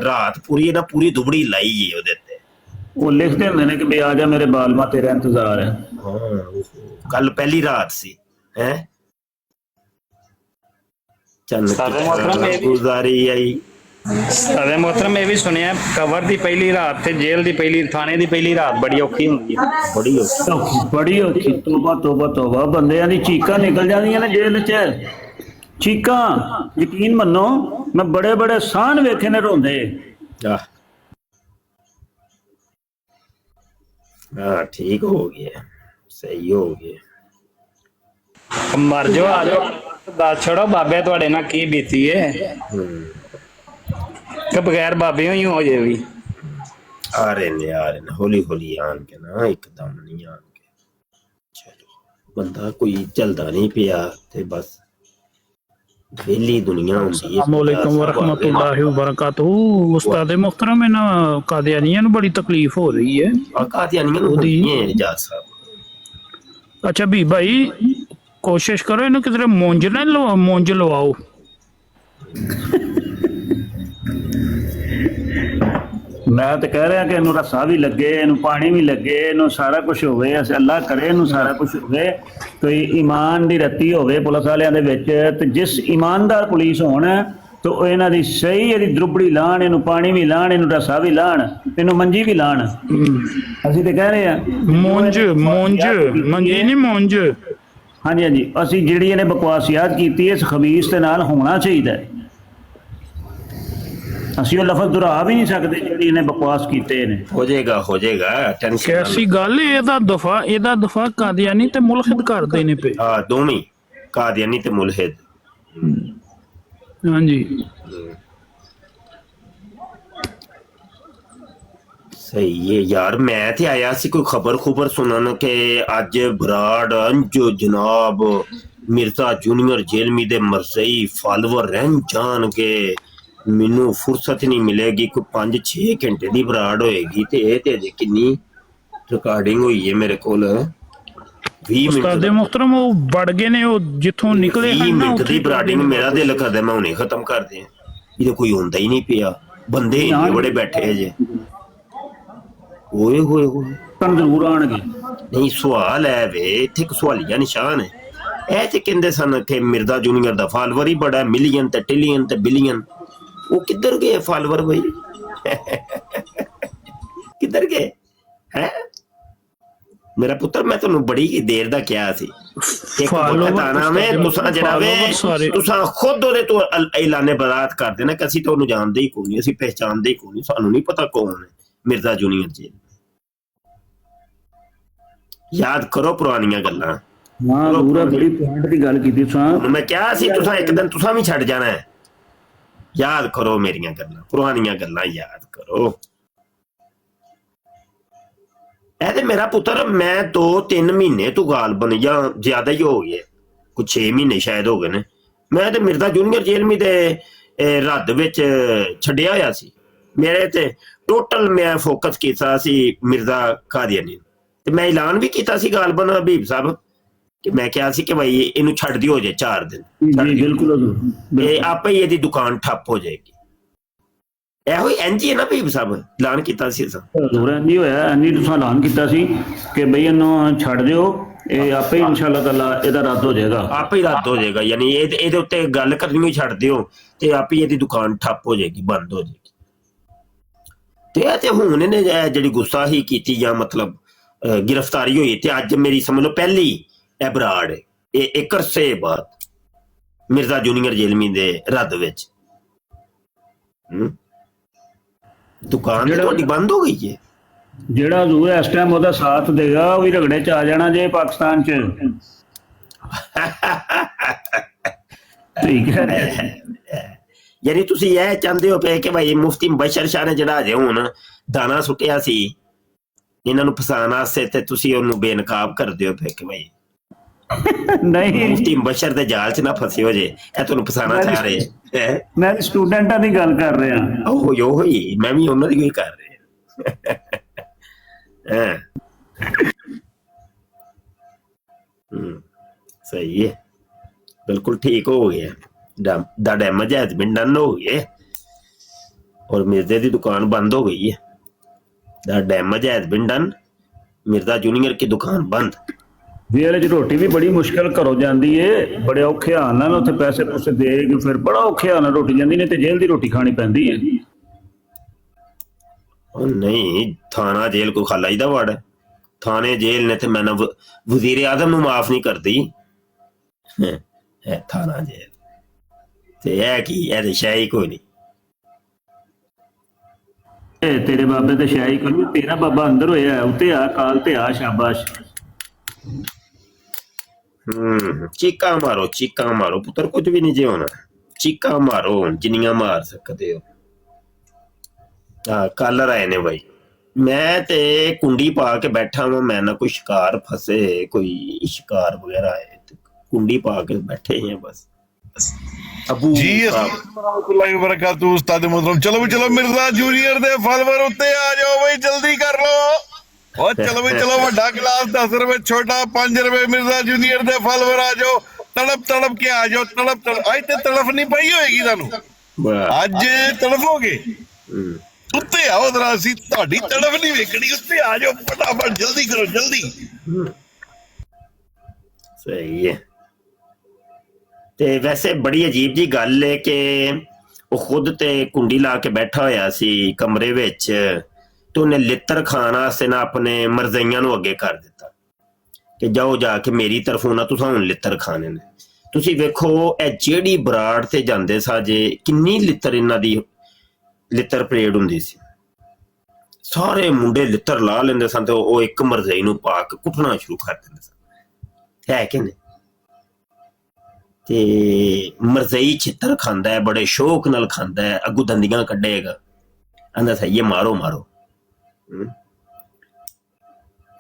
ਰਾਤ ਪੂਰੀ ਨਾ ਪੂਰੀ ਦੁਬੜੀ ਲਾਈ ਹੈ ਉਹਦੇ ਤੇ। ਉਹ ਲਿਖਦੇ ਹੁੰਦੇ ਨੇ ਕਿ ਵੀ ਆ ਜਾ ਮੇਰੇ ਬਾਲਮਾ ਤੇਰਾ ਇੰਤਜ਼ਾਰ ਹੈ। ਕੱਲ ਪਹਿਲੀ ਰਾਤ ਸੀ ਹੈ, ਚੰਨ ਗੁਜ਼ਾਰੀ ਆਈ। ਸਾਦੇ ਮੁਹਤਰਮ ਇਹ ਵੀ ਸੁਣਿਆ ਕਵਰ ਦੀ ਪਹਿਲੀ ਰਾਤ ਤੇ ਜੇਲ੍ਹ ਦੀ ਪਹਿਲੀ, ਥਾਣੇ ਦੀ ਪਹਿਲੀ ਰਾਤ ਬੜੀ ਔਖੀ ਹੁੰਦੀ ਹੈ, ਬੜੀ ਔਖੀ। ਤੋਬਾ ਬੰਦਿਆਂ ਦੀ ਚੀਕਾਂ ਨਿਕਲ ਜਾਂਦੀਆਂ ਨੇ ਜੇਲ੍ਹ 'ਚ, ਚੀਕਾਂ। ਯਕੀਨ ਮੰਨੋ ਮੈਂ ਬੜੇ ਸਾਨ ਵੇਖੇ ਨੇ ਰੋਂਦੇ। हाँ ठीक हो गया, सही हो गया। ਮਰ ਜਾਓ, ਆ ਜਾਓ, ਦੱਸ ਛੜੋ ਬਾਬੇ ਤੁਹਾਡੇ ਨਾਲ ਕੀ ਬੀਤੀ ਹੈ ਕਿ ਬਗੈਰ ਬਾਬੇ ਹੀ ਹੋ ਜੇ ਵੀ। आ रहे ने हौली हौली आन के ना, एकदम नहीं आन के। चलो बंदा कोई चलदा नहीं पिया ते बस वेली दुनिया होंदी है। अस्सलामुअलैकुम वरहमतुल्लाहि वबरकातुहू। उस्ताद मुहतरम इन कादियानियां नूं बड़ी तकलीफ हो रही है। कादियानियां नूं होंदी है इजाज साहब। अच्छा भी भाई कोशिश करो इन्हें किधरे मूंज लवाओ। मैं तो कह रहा कि इनू रस्सा भी लगे, इनू पानी भी लगे, इनू सारा कुछ होवे। अल्लाह करे इनू सारा कुछ होवे, कोई ईमान दी रत्ती होवे पुलिस वालियां दे विच। ते जिस ईमानदार पुलिस होण ਤੇ ਉਹ ਇਹਨਾਂ ਦੀ ਸਹੀ ਇਹਦੀ ਦਰੁਬੜੀ ਲਾਣ, ਇਹਨੂੰ ਪਾਣੀ ਵੀ ਲਾਣ, ਇਹਨੂੰ ਰਸਾ ਵੀ ਲਾਣ, ਇਹਨੂੰ ਮੰਜੀ ਵੀ ਲਾਣ। ਅਸੀਂ ਤੇ ਕਹਿ ਰਹੇ ਆ ਮੁੰਜ ਮੰਗੀ ਨਹੀਂ ਮੁੰਜ। ਹਾਂਜੀ ਹਾਂਜੀ, ਅਸੀਂ ਜਿਹੜੀ ਇਹਨੇ ਬਕਵਾਸਿਆਤ ਕੀਤੀ ਇਸ ਖਬੀਸ ਦੇ ਨਾਲ ਹੋਣਾ ਚਾਹੀਦਾ ਹੈ। ਅਸੀਂ ਉਹ ਲਫ਼ਜ਼ ਦੁਹਰਾ ਵੀ ਨਹੀਂ ਸਕਦੇ ਜਿਹੜੀ ਇਹਨੇ ਬਕਵਾਸ ਕੀਤੇ ਨੇ। ਹੋ ਜਾਏਗਾ ਟੈਨਸ਼ਨ ਕੈਸੀ ਗੱਲ ਇਹਦਾ ਦਫਾ ਕਾਦੀਆਨੀ ਤੇ ਮੁਲਹਿਦ ਕਰਦੇ ਨੇ ਪਏ। ਹਾਂ ਦੋਵੇਂ ਕਾਦੀਆਨੀ ਤੇ ਮੁਲਹਿਦ। ਹਾਂਜੀ ਸਹੀ ਹੈ ਯਾਰ, ਮੈਂ ਤੇ ਆਇਆ ਸੀ ਕੋਈ ਖਬਰ ਸੁਣਨ ਕਿ ਅੱਜ ਬਰਾੜ ਅੰਜੋ ਜਨਾਬ ਮਿਰਜ਼ਾ ਜੂਨੀਅਰ ਜੇਲਮੀ ਦੇ ਮਰਜ਼ਈ ਫਾਲੋਵਰ ਰਹਿਣ ਜਾਣਗੇ। ਮੈਨੂੰ ਫੁਰਸਤ ਨਹੀਂ ਮਿਲੇਗੀ, ਕੋਈ 5-6 ਘੰਟੇ ਦੀ ਬਰਾੜ ਹੋਏਗੀ ਤੇ ਇਹ ਤੇ ਅਜੇ ਕਿੰਨੀ ਰਿਕਾਰਡਿੰਗ ਹੋਈ ਹੈ ਮੇਰੇ ਕੋਲ 20 ਉਸਤਾਦ ਮਿੰਟ ਮੁਹਤਰਮ ਉਹ ਵੜ ਗਏ ਨੇ, ਉਹ ਜਿੱਥੋਂ ਨਿਕਲੇ 20 ਹਨ ਨਾ ਮਿੰਟ ਦੀ ਉੱਥੇ ਬਰਾਡਿੰਗ। ਮੇਰਾ ਦਿਲ ਕਰਦਾ ਮੈਂ ਹੁਣੇ ਖਤਮ ਕਰ ਦਿਆਂ, ਇਹਦੇ ਕੋਈ ਹੁੰਦਾ ਹੀ ਨਹੀਂ ਪਿਆ, ਬੰਦੇ ਇੰਨੇ ਬੜੇ ਬੈਠੇ ਜੇ। ਓਏ ਹੋਏ ਹੋਏ ਜ਼ਰੂਰ ਆਣਗੇ। ਨਹੀਂ ਸਵਾਲ ਹੈ ਵੇ, ਇੱਥੇ ਇੱਕ ਸਵਾਲੀਆ ਨਿਸ਼ਾਨ ਹੈ। ਇਹ ਤੇ ਕਹਿੰਦੇ ਸਨ ਕਿ ਮਿਰਜ਼ਾ ਜੂਨੀਅਰ ਦਾ ਫਾਲੋਵਰ ਹੀ ਬੜਾ, ਮਿਲੀਅਨ ਤੇ ਟ੍ਰਿਲੀਅਨ ਤੇ ਬਿਲੀਅਨ। ਉਹ ਕਿੱਧਰ ਗਏ ਫਾਲੋਵਰ ਬਈ? ਕਿੱਧਰ ਗਏ ਹੈ ਮੇਰਾ ਪੁੱਤਰ? ਮੈਂ ਤੁਹਾਨੂੰ ਬੜੀ ਦੇਰ ਦਾ ਕਿਹਾ ਸੀ ਇੱਕ ਆਣਾ ਵੇ ਤੁਸਾਂ ਜਿਹੜਾ ਵੇ ਤੁਸਾਂ ਖੁਦ ਉਹਦੇ ਤੋਂ ਐਲਾਨੇ ਬਰਾਤ ਕਰ ਦੇਣਾ ਕਿ ਅਸੀਂ ਤਾਂ ਉਹਨੂੰ ਜਾਣਦੇ ਹੀ ਕੋਈ ਨਹੀਂ, ਅਸੀਂ ਪਹਿਚਾਣਦੇ ਹੀ ਕੋਈ ਨਹੀਂ, ਸਾਨੂੰ ਨਹੀਂ ਪਤਾ ਕੌਣ ਹੈ ਮਿਰਜ਼ਾ ਜੂਨੀਅਰ ਜੀ। ਯਾਦ ਕਰੋ ਪੁਰਾਣੀਆਂ ਗੱਲਾਂ। ਹਾਂ ਪੂਰਾ ਬੜੀ ਪੁਆਇੰਟ ਦੀ ਗੱਲ ਕੀਤੀ ਤੁਸੀਂ। ਮੈਂ ਕਿਹਾ ਸੀ ਤੁਸਾਂ ਇੱਕ ਦਿਨ ਤੁਸਾਂ ਵੀ ਛੱਡ ਜਾਣਾ ਹੈ। ਯਾਦ ਕਰੋ ਮੇਰੀਆਂ ਗੱਲਾਂ, ਪੁਰਾਣੀਆਂ ਗੱਲਾਂ ਯਾਦ ਕਰੋ। ਇਹ ਤੇ ਮੇਰਾ ਪੁੱਤਰ ਮੈਂ 2-3 ਮਹੀਨੇ ਤੋਂ ਗਾਲਬਨ ਜਾਂ ਜ਼ਿਆਦਾ ਹੀ ਹੋ ਗਏ, ਕੁਛ 6 ਮਹੀਨੇ ਸ਼ਾਇਦ ਹੋ ਗਏ ਨੇ। ਮੈਂ ਤੇ ਮਿਰਜ਼ਾ ਜੂਨੀਅਰ ਜੇਲਮੀ ਦੇ ਰੱਦ ਵਿੱਚ ਛੱਡਿਆ ਹੋਇਆ ਸੀ। ਮੇਰੇ ਤੇ ਟੋਟਲ ਮੈਂ ਫੋਕਸ ਕੀਤਾ ਸੀ ਮਿਰਜ਼ਾ ਕਾਦੀਆਨੀ ਤੇ ਮੈਂ ਐਲਾਨ ਵੀ ਕੀਤਾ ਸੀ ਗਾਲਬਨ ਹਬੀਬ ਸਾਹਿਬ ਕਿ ਮੈਂ ਕਿਹਾ ਸੀ ਕਿ ਭਾਈ ਇਹਨੂੰ ਛੱਡ ਦਿਓ ਜੇ 4 ਦਿਨ, ਇਹ ਆਪੇ ਹੀ ਇਹਦੀ ਦੁਕਾਨ ਠੱਪ ਹੋ ਜਾਏਗੀ। ਇਹੋ ਹੀ ਇੰਝ ਹੀ ਹੈ ਨਾ ਹਬੀਬ ਸਾਹਿਬ, ਐਲਾਨ ਕੀਤਾ ਸੀ ਅਸਾਂ। ਜ਼ਰੂਰ ਇੰਝ ਹੋਇਆ, ਇੰਨੀ ਤੁਸੀਂ ਐਲਾਨ ਕੀਤਾ ਸੀ ਕਿ ਬਈ ਇਹਨੂੰ ਛੱਡ ਦਿਓ, ਇਹ ਆਪੇ ਹੀ ਇਨਸ਼ਾਅੱਲਾ ਤਾਲਾ ਇਹਦਾ ਰੱਦ ਹੋ ਜਾਏਗਾ। ਆਪੇ ਹੀ ਰੱਦ ਹੋ ਜਾਏਗਾ, ਯਾਨੀ ਇਹਦੇ ਉੱਤੇ ਗੱਲ ਕਰਨੀ ਹੀ ਛੱਡ ਦਿਓ ਤੇ ਆਪੇ ਇਹਦੀ ਦੁਕਾਨ ਠੱਪ ਹੋ ਜਾਏਗੀ, ਬੰਦ ਹੋ ਜਾਏਗੀ। ਤੇ ਹੁਣ ਇਹਨੇ ਜਿਹੜੀ ਗੁੱਸਾਹੀ ਕੀਤੀ ਜਾਂ ਮਤਲਬ ਗ੍ਰਿਫਤਾਰੀ ਹੋਈ ਤੇ ਅੱਜ ਮੇਰੀ ਸਮਝ ਲਓ ਪਹਿਲੀ ਇਹ ਬਰਾੜ ਇਹ ਇੱਕ ਅਰਸੇ ਬਾਅਦ ਮਿਰਜ਼ਾ ਜੂਨੀਅਰ ਜੇਲਮੀ ਦੇ ਰੱਦ ਵਿੱਚ ਦੁਕਾਨ ਤੁਹਾਡੀ ਬੰਦ ਹੋ ਗਈ ਹੈ। ਜਿਹੜਾ ਹਜ਼ੂਰ ਇਸ ਟਾਈਮ ਉਹਦਾ ਸਾਥ ਦੇਗਾ ਉਹ ਵੀ ਰਗੜੇ ਚ ਆ ਜਾਣਾ ਜੇ ਪਾਕਿਸਤਾਨ ਚ। ਠੀਕ ਹੈ, ਯਾਨੀ ਤੁਸੀਂ ਇਹ ਚਾਹੁੰਦੇ ਹੋ ਕਿ ਭਾਈ ਮੁਫਤੀ ਮੁਬਸ਼ਰ ਸ਼ਾਹ ਨੇ ਜਿਹੜਾ ਅਜੇ ਹੁਣ ਦਾਣਾ ਸੁੱਟਿਆ ਸੀ ਇਹਨਾਂ ਨੂੰ ਫਸਾਉਣ ਵਾਸਤੇ ਤੇ ਤੁਸੀਂ ਉਹਨੂੰ ਬੇਨਕਾਬ ਕਰਦੇ ਹੋ ਕਿ ਭਾਈ ਨਹੀਂ ਮੁਫਤੀ ਮੁਬਸ਼ਰ ਦੇ ਜਾਲ ਚ ਨਾ ਫਸੇ ਹੋ ਜੇ, ਇਹ ਤੁਹਾਨੂੰ ਫਸਾਉਣਾ ਚਾਹ ਰਹੇ। ਮੈਂ ਸਟੂਡੈਂਟਾਂ ਦੀ ਗੱਲ ਕਰ ਰਿਹਾ। ਉਹੋ ਹੀ ਮੈਂ ਵੀ ਉਹਨਾਂ ਦੀ ਕੋਈ ਕਰ ਰਿਹਾ। ਸਹੀ ਹੈ, ਬਿਲकुल ठीक हो गया। The damage has been done हो गया और मिर्जे की दुकान बंद हो गई है। The damage has been done, Mirza junior की दुकान बंद। जेल च रोटी भी बड़ी मुश्किल घरों जाती है, बड़े औखे हाल नाल उत्थे पैसे पूसे दे के फिर बड़ा औखे हाल नाल रोटी जाती, नहीं तो जेल की रोटी खानी पैंदी है। नहीं थाना जेल को खाला ही दा वाड़ है, थाने जेल ने ते मैंने वजीर आजम नूं माफ नहीं करती है थाना जेल ते है की है शाही कोई नहीं। तेरे बाबे ते शाही कोई नहीं, तेरा बाबा अंदर होया है, उत्ते आ काल ते आ शाबाश। चीका मारो पुत्र, कुछ भी नहीं जे होना, चीका मारो जिन्नियां मार सकते हो। कलर आए ने भाई, मैं ते कुंडी पा के बैठा हूं, मैं ना कोई शिकार फंसे कोई शिकार वगैरह आए, कुंडी पा के बैठे हैं बस। अबू जी अस्सलामुअलैकुम वबरकातुहू उस्ताद मोहतरम। चलो भी चलो मिर्जा जूनियर दे फॉलोवर उत्ते आ जाओ भाई, जल्दी कर लो। और चलो भाई चलो, बड़ा गिलास 10 रुपए, छोटा 5 रुपए, मिर्जा जूनियर दे फॉलोवर आ जाओ, तड़प तड़प के आ जाओ, तड़प आज ते तड़फ नहीं पाई होएगी तानू, आज तड़फोगे उत्ते आओ जरा, सी ਤੁਹਾਡੀ तड़फ नहीं वेखनी, उत्ते आ जाओ फटाफट, जल्दी करो जल्दी। सही है। ਤੇ ਵੈਸੇ ਬੜੀ ਅਜੀਬ ਜੀ ਗੱਲ ਹੈ ਕਿ ਉਹ ਖੁਦ ਤੇ ਕੁੰਡੀ ਲਾ ਕੇ ਬੈਠਾ ਹੋਇਆ ਸੀ ਕਮਰੇ ਵਿੱਚ, ਤੇ ਉਹਨੇ ਲਿੱਤਰ ਖਾਣ ਵਾਸਤੇ ਨਾ ਆਪਣੇ ਮਰਜ਼ਈਆਂ ਨੂੰ ਅੱਗੇ ਕਰ ਦਿੱਤਾ ਕਿ ਜਾਓ ਜਾ ਕੇ ਮੇਰੀ ਤਰਫੋਂ ਨਾ ਤੁਸੀਂ ਹੁਣ ਲਿੱਤਰ ਖਾਣੇ ਨੇ। ਤੁਸੀਂ ਵੇਖੋ ਇਹ ਜਿਹੜੀ ਬਰਾੜ ਤੇ ਜਾਂਦੇ ਸਾਜੇ ਕਿੰਨੀ ਲਿੱਤਰ ਇਹਨਾਂ ਦੀ ਲਿੱਤਰ ਪਰੇਡ ਹੁੰਦੀ ਸੀ। ਸਾਰੇ ਮੁੰਡੇ ਲਿੱਤਰ ਲਾ ਲੈਂਦੇ ਸਨ ਤੇ ਉਹ ਇੱਕ ਮਰਜ਼ਈ ਨੂੰ ਪਾ ਕੇ ਕੁੱਟਣਾ ਸ਼ੁਰੂ ਕਰ ਦਿੰਦੇ ਸਨ, ਹੈ ਕਿ ਨਹੀਂ? ਤੇ ਮਰਜ਼ਈ ਛਿੱਤਰ ਖਾਂਦਾ ਹੈ, ਬੜੇ ਸ਼ੌਕ ਨਾਲ ਖਾਂਦਾ ਹੈ, ਅੱਗੂ ਦੰਦੀਆਂ ਕੱਢੇਗਾ, ਆਂਦਾ ਸਹੀ ਮਾਰੋ ਮਾਰੋ।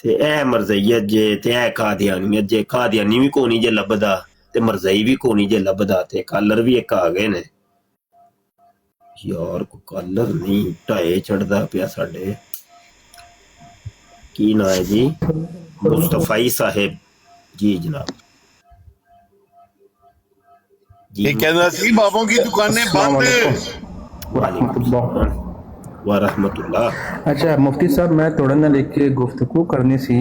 ਤੇ ਇਹ ਮਰਜ਼ਈਅਤ ਜੇ ਤੇ ਇਹ ਕਾਦੀਆਨੀਅਤ ਜੇ, ਕਾਦੀਆਨੀ ਵੀ ਕੋਨੀ ਜੇ ਲੱਭਦਾ ਤੇ ਮਰਜ਼ਈ ਵੀ ਕੋਨੀ ਜੇ ਲੱਭਦਾ, ਤੇ ਕਾਲਰ ਵੀ ਇੱਕ ਆ ਗਏ ਨੇ ਯਾਰ। ਕੋ ਕਾਲਰ ਨਹੀਂ ਢਾਏ ਚੜਦਾ ਪਿਆ ਸਾਡੇ। ਕੀ ਨਾਂ ਹੈ ਜੀ? ਮੁਸਤਫਾਈ ਸਾਹਿਬ ਜੀ जनाब जी। ये कहना सी बाबों की दुकानें बंद। वारहमतुल्लाह। अच्छा मुफ्ती साहब, मैं थोड़े नाल एक गुफ्तगू करनी सी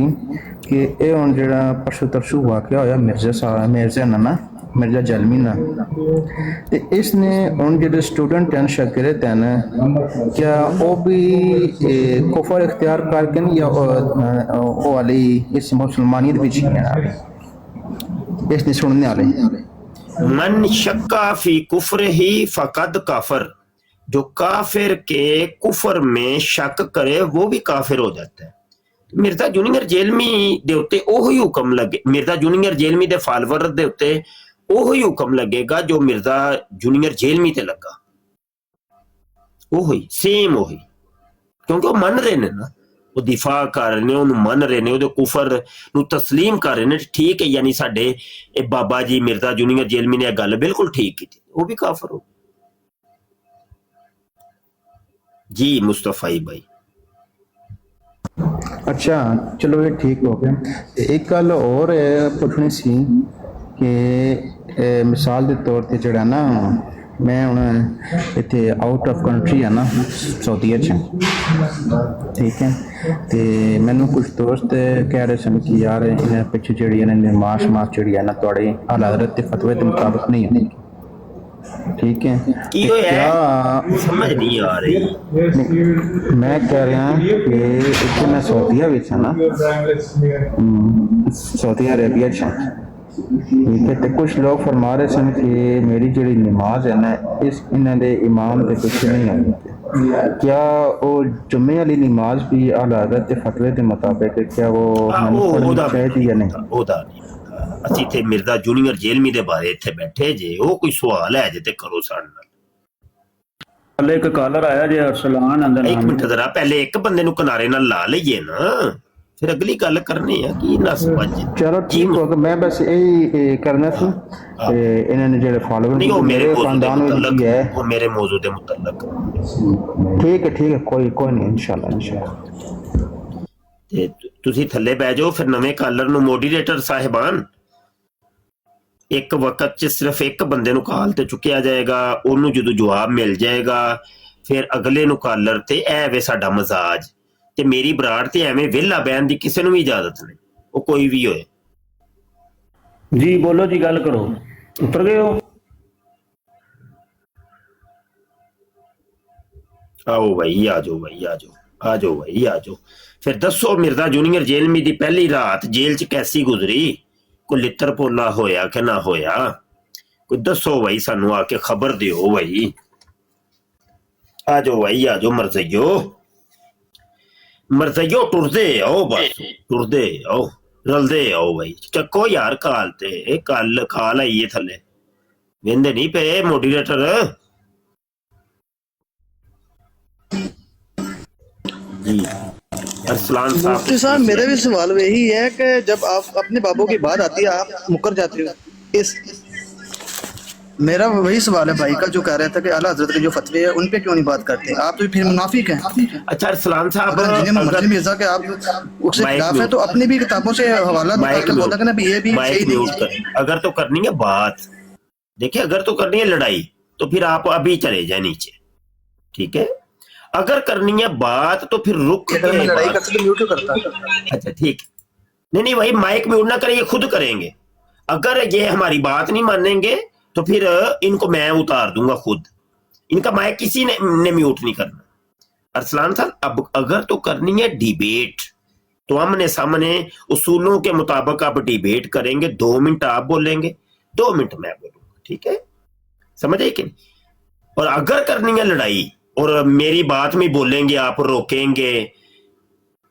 कि ये हुण जिहड़ा परसों तरसों वाकया होया मिर्जा जलमी ना, ते इसने हुण जिहड़े स्टूडेंट हैं शागिर्द हैं, क्या वो भी कुफर इख्तियार करके या वो वाली इस मुसलमानियत विच ही हैं? इसने सुनने वाले मन शक्का फी कुफर ही फकद काफर, जो काफिर के कुफर में शक करे वो भी काफिर हो जाता है। मिर्जा जूनियर जेलमी दे उत्ते ओही हुक्म लगे, मिर्जा जूनियर जेलमी दे फॉलोअर दे उत्ते ओही हुक्म लगेगा जो मिर्जा जूनियर जेलमी ते लगा, ओही सेम ओही, क्योंकि वो मन रहे ने ना, वो दिफा कर रहे ने, उन्हें मन रहे ने, वो कुफर नू तस्लीम कर रहे ने। ठीक है, यानी साडे बाबा जी मिर्जा जूनियर जेलमी ने गल बिल्कुल ठीक की थी, वो भी काफर हो जी। मुस्तफाई भाई अच्छा चलो ये ठीक हो गया। एक गल और पुछनी सी कि मिसाल के तौर पर जड़ा ना मैं हूँ इतने आउट ऑफ कंट्री है ना सऊदीया च, ठीक है, तो मैनू कुछ दोस्त कह रहे सन कि यार इन्हें पिछे जी नमाज शमाज जी है ना थोड़े आला हज़रत के फतवे के मुताबिक नहीं है, ठीक है? की क्या समझ नहीं आ रही। मैं कह रहा कि इतने मैं सऊदीया विच है ना, सऊदी अरेबिया च, ठीक है, तो कुछ लोग फरमा रहे सन कि मेरी जी नमाज है ना इस इन्हों के इमाम के पीछे नहीं आई, क्या वो जुम्मे वाली नमाज भी आला हज़रत के फतवे के मुताबिक क्या वो पढ़नी चाहिए या नहीं? ਅਸੀਂ ਤੇ ਮਿਰਜ਼ਾ ਜੂਨੀਅਰ ਜੇਲਮੀ ਦੇ ਬਾਰੇ ਇੱਥੇ ਬੈਠੇ ਜੇ, ਉਹ ਕੋਈ ਸਵਾਲ ਹੈ ਜੇ ਤੇ ਕਰੋ ਸਾਡੇ ਨਾਲ। ਹਲੇ ਇੱਕ ਕਾਲਰ ਆਇਆ ਜੇ ਅਰਸਲਾਨ ਅੰਦਰ ਇੱਕ ਮਿੰਟ ਜ਼ਰਾ ਪਹਿਲੇ ਇੱਕ ਬੰਦੇ ਨੂੰ ਕਿਨਾਰੇ ਨਾਲ ਲਾ ਲਈਏ ਨਾ, ਫਿਰ ਅਗਲੀ ਗੱਲ ਕਰਨੀ ਆ। ਕੀ ਨਾ ਸਮਝ। ਚਲੋ ਠੀਕ ਹੋ ਗਿਆ, ਮੈਂ ਬਸ ਇਹ ਕਰਨਾ ਸੀ ਇਹਨਾਂ ਨੇ ਜਿਹੜੇ ਫਾਲੋਅਰ ਨਹੀਂ ਉਹ ਮੇਰੇ ਖਾਨਦਾਨ ਵਿੱਚ ਹੈ, ਉਹ ਮੇਰੇ ਮੌਜੂਦ ਦੇ ਮੁਤਲਕ ਠੀਕ ਹੈ ਕੋਈ ਨਹੀਂ ਇਨਸ਼ਾਅੱਲਾ। ਤੇ ਤੁਸੀਂ ਥੱਲੇ ਬਹਿ ਜਾਓ, ਫਿਰ ਨਵੇਂ ਕਾਲਰ ਨੂੰ ਮੋਡੀਰੇਟਰ ਸਾਹਿਬਾਨ ਇੱਕ ਵਕਤ 'ਚ ਸਿਰਫ ਇੱਕ ਬੰਦੇ ਨੂੰ ਕਾਲ ਤੇ ਚੁੱਕਿਆ ਜਾਏਗਾ, ਉਹਨੂੰ ਜਦੋਂ ਜਵਾਬ ਮਿਲ ਜਾਏਗਾ ਫਿਰ ਅਗਲੇ ਨੂੰ ਕਾਲਰ ਤੇ। ਇਹ ਵੇ ਸਾਡਾ ਮਜ਼ਾਜ, ਤੇ ਮੇਰੀ ਬਰਾੜ ਤੇ ਐਵੇਂ ਵਿਹਲਾ ਬਹਿਣ ਦੀ ਕਿਸੇ ਨੂੰ ਵੀ ਇਜਾਜ਼ਤ ਨਹੀਂ, ਉਹ ਕੋਈ ਵੀ ਹੋਏ। ਜੀ ਬੋਲੋ ਜੀ, ਗੱਲ ਕਰੋ। ਉਤਰ ਗਏ ਹੋ? आओ भाई आ जाओ भाई आ जाओ आ जाओ भाई आ जाओ। फिर दसो मिर्जा जूनियर जेलमी दी पहली रात जेल च कैसी गुजरी? कोई लित्र पोला होया कि ना होया? कोई दसो भाई, सानू आके खबर दियो भाई। आ जाओ भाई आ जाओ मरज़इयो मरज़इयो, टुरदे आओ बस, टुरदे आओ, रलदे आओ भाई। चक्को यार काल ते, काल आई है थले, वेंदे नहीं पे मोडीरेटर। मुफ्ती साहब, मेरा भी सवाल वही है कि जब आप अपने बाबों की बात आती है आप मुकर जाते हो। इस मेरा वही सवाल है भाई का जो कह रहा था कि आला हजरत के जो फतवे है उन पे क्यों नहीं बात करते? आप तो फिर मुनाफिक हैं। अच्छा अरसलान साहब, अगर मिर्जा के आप उसके खिलाफ है तो अपनी भी किताबों से हवाला बोला ना भी ये भी सही नहीं। अगर तो करनी है बात, देखिए अगर तो करनी है लड़ाई तो फिर आप अभी चले जाए नीचे, ठीक है? अगर करनी है बात तो फिर रुक के लड़ाई करते तो म्यूट करता। अच्छा ठीक, नहीं भाई माइक म्यूट ना करेंगे, खुद करेंगे। अगर ये हमारी बात नहीं मानेंगे तो फिर इनको मैं उतार दूंगा खुद। इनका माइक किसी ने म्यूट नहीं करना। अरसलान साहब, अब अगर तो करनी है डिबेट तो आमने सामने उसूलों के मुताबिक आप डिबेट करेंगे, 2 मिनट आप बोलेंगे, 2 मिनट मैं बोलूंगा, ठीक है, समझ आई कि नहीं? और अगर करनी है लड़ाई और मेरी बात में बोलेंगे आप, रोकेंगे,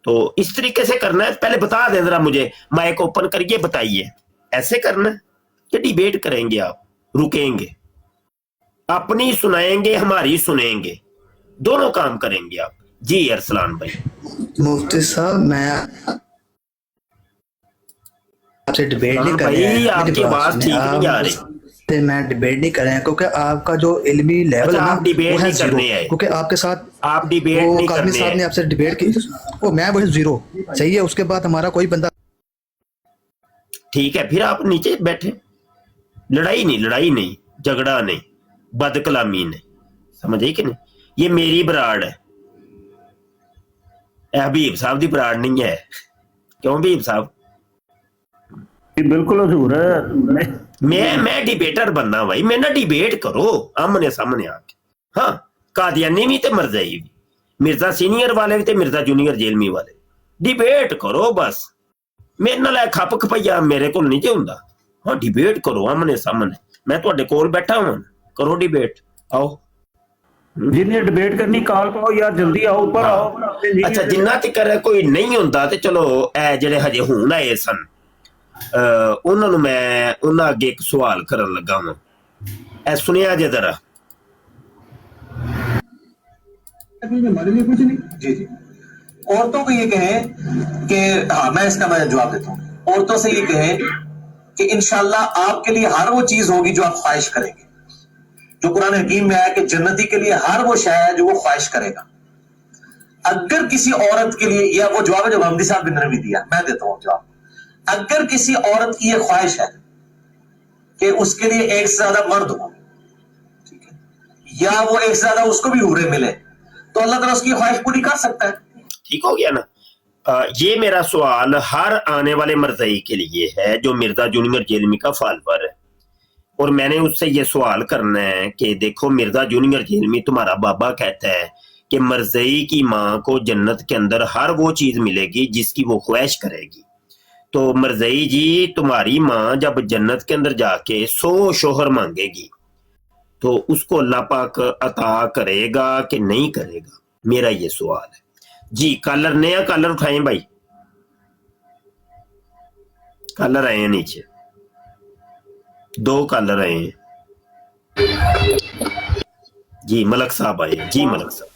तो इस तरीके से करना है। पहले बता दें जरा, मुझे माइक ओपन करिए, बताइए ऐसे करना है कि डिबेट करेंगे आप, रुकेंगे, अपनी सुनाएंगे, हमारी सुनेंगे, दोनों काम करेंगे आप। जी अरसलान भाई। मुफ्ती साहब, मैं आपसे डिबेट नहीं कर भाई, रहा हूं, आपकी आवाज ठीक नहीं आ रही। तो मैं डिबेट नहीं कर रहा क्योंकि आपका जो इल्मी लेवल अच्छा, है आप ना, डिबेट वो है नहीं जीरो। करने आए। क्योंकि आपके साथ आप डिबेट वो नहीं काजमी करने साहब ने आए। आपसे डिबेट की, वो मैं वही जीरो, सही है। उसके बाद हमारा कोई बंदा, ठीक है, फिर आप नीचे बैठे, लड़ाई नहीं, झगड़ा नहीं, बदकलामी नहीं, समझ आई कि नहीं? ये मेरी बराड़ है, हबीब साहब दी बराड़ नहीं है। क्यों हबीब साहब? बिल्कुल हजूर मैं डिबेटर बनना भाई, मैं ना डिबेट करो आमने सामने आके। हाँ, कादियानी भी ते मरज़ई भी, मिर्जा सीनियर वाले भी ते मिर्जा जूनियर जेलमी वाले, डिबेट करो बस। मेरे नाल खप खपैया मेरे को नहीं हुंदा। हाँ, डिबेट करो आमने सामने, मैं तुहाडे कोल बैठा हूं, करो डिबेट, आओ। जिन्हें डिबेट करनी काल पाओ यार, जल्दी आओ, ऊपर आओ। अच्छा, जिन्ना तक कोई नहीं हुंदा ते चलो ए जेड़े हजे हुण आए सन, ਉਹਨਾਂ ਨੂੰ ਮੈਂ ਉਹਨਾਂ ਅੱਗੇ ਇੱਕ ਸਵਾਲ ਕਰਨ ਲੱਗਾ ਹਾਂ। ਇਹ ਸੁਣਿਆ ਜੇ जरा। हमारे लिए कुछ नहीं। जी जी, औरतों को ये कहें कि, हाँ मैं इसका मैं जवाब देता हूँ, औरतों से ये कहें कि इंशाल्लाह आपके लिए हर वो चीज होगी जो आप ख्वाहिश करेंगे। जो कुरान हकीम में आया कि जन्नती के लिए हर वो शय है जो वो ख्वाहिश करेगा। अगर किसी औरत के लिए, या वो जवाब है जो महमदी साहब ने भी दिया, मैं देता हूँ जवाब, अगर किसी औरत की यह ख्वाहिश है कि उसके लिए एक से ज्यादा मर्द हो, ठीक है, या वो एक से ज्यादा उसको भी हूरे मिले, तो अल्लाह ताला उसकी ख्वाहिश पूरी कर सकता है। ठीक हो गया ना? ये मेरा सवाल हर आने वाले मर्ज़ई के लिए है जो मिर्जा जूनियर जेलमी का फॉलोअर है, और मैंने उससे ये सवाल करना है कि देखो, मिर्जा जूनियर जेलमी तुम्हारा बाबा कहता है कि मर्ज़ई की माँ को जन्नत के अंदर हर वो चीज मिलेगी जिसकी वो ख्वाहिश करेगी। तो मर्ज़ई जी, तुम्हारी माँ जब जन्नत के अंदर जाके 100 शोहर मांगेगी तो उसको अल्लाह पाक अता करेगा कि नहीं करेगा? मेरा ये सवाल है जी। कॉलर, नया कॉलर उठाएं भाई, कॉलर आए हैं नीचे, 2 कॉलर आए हैं जी। मलक साहब आए जी, मलक साहब।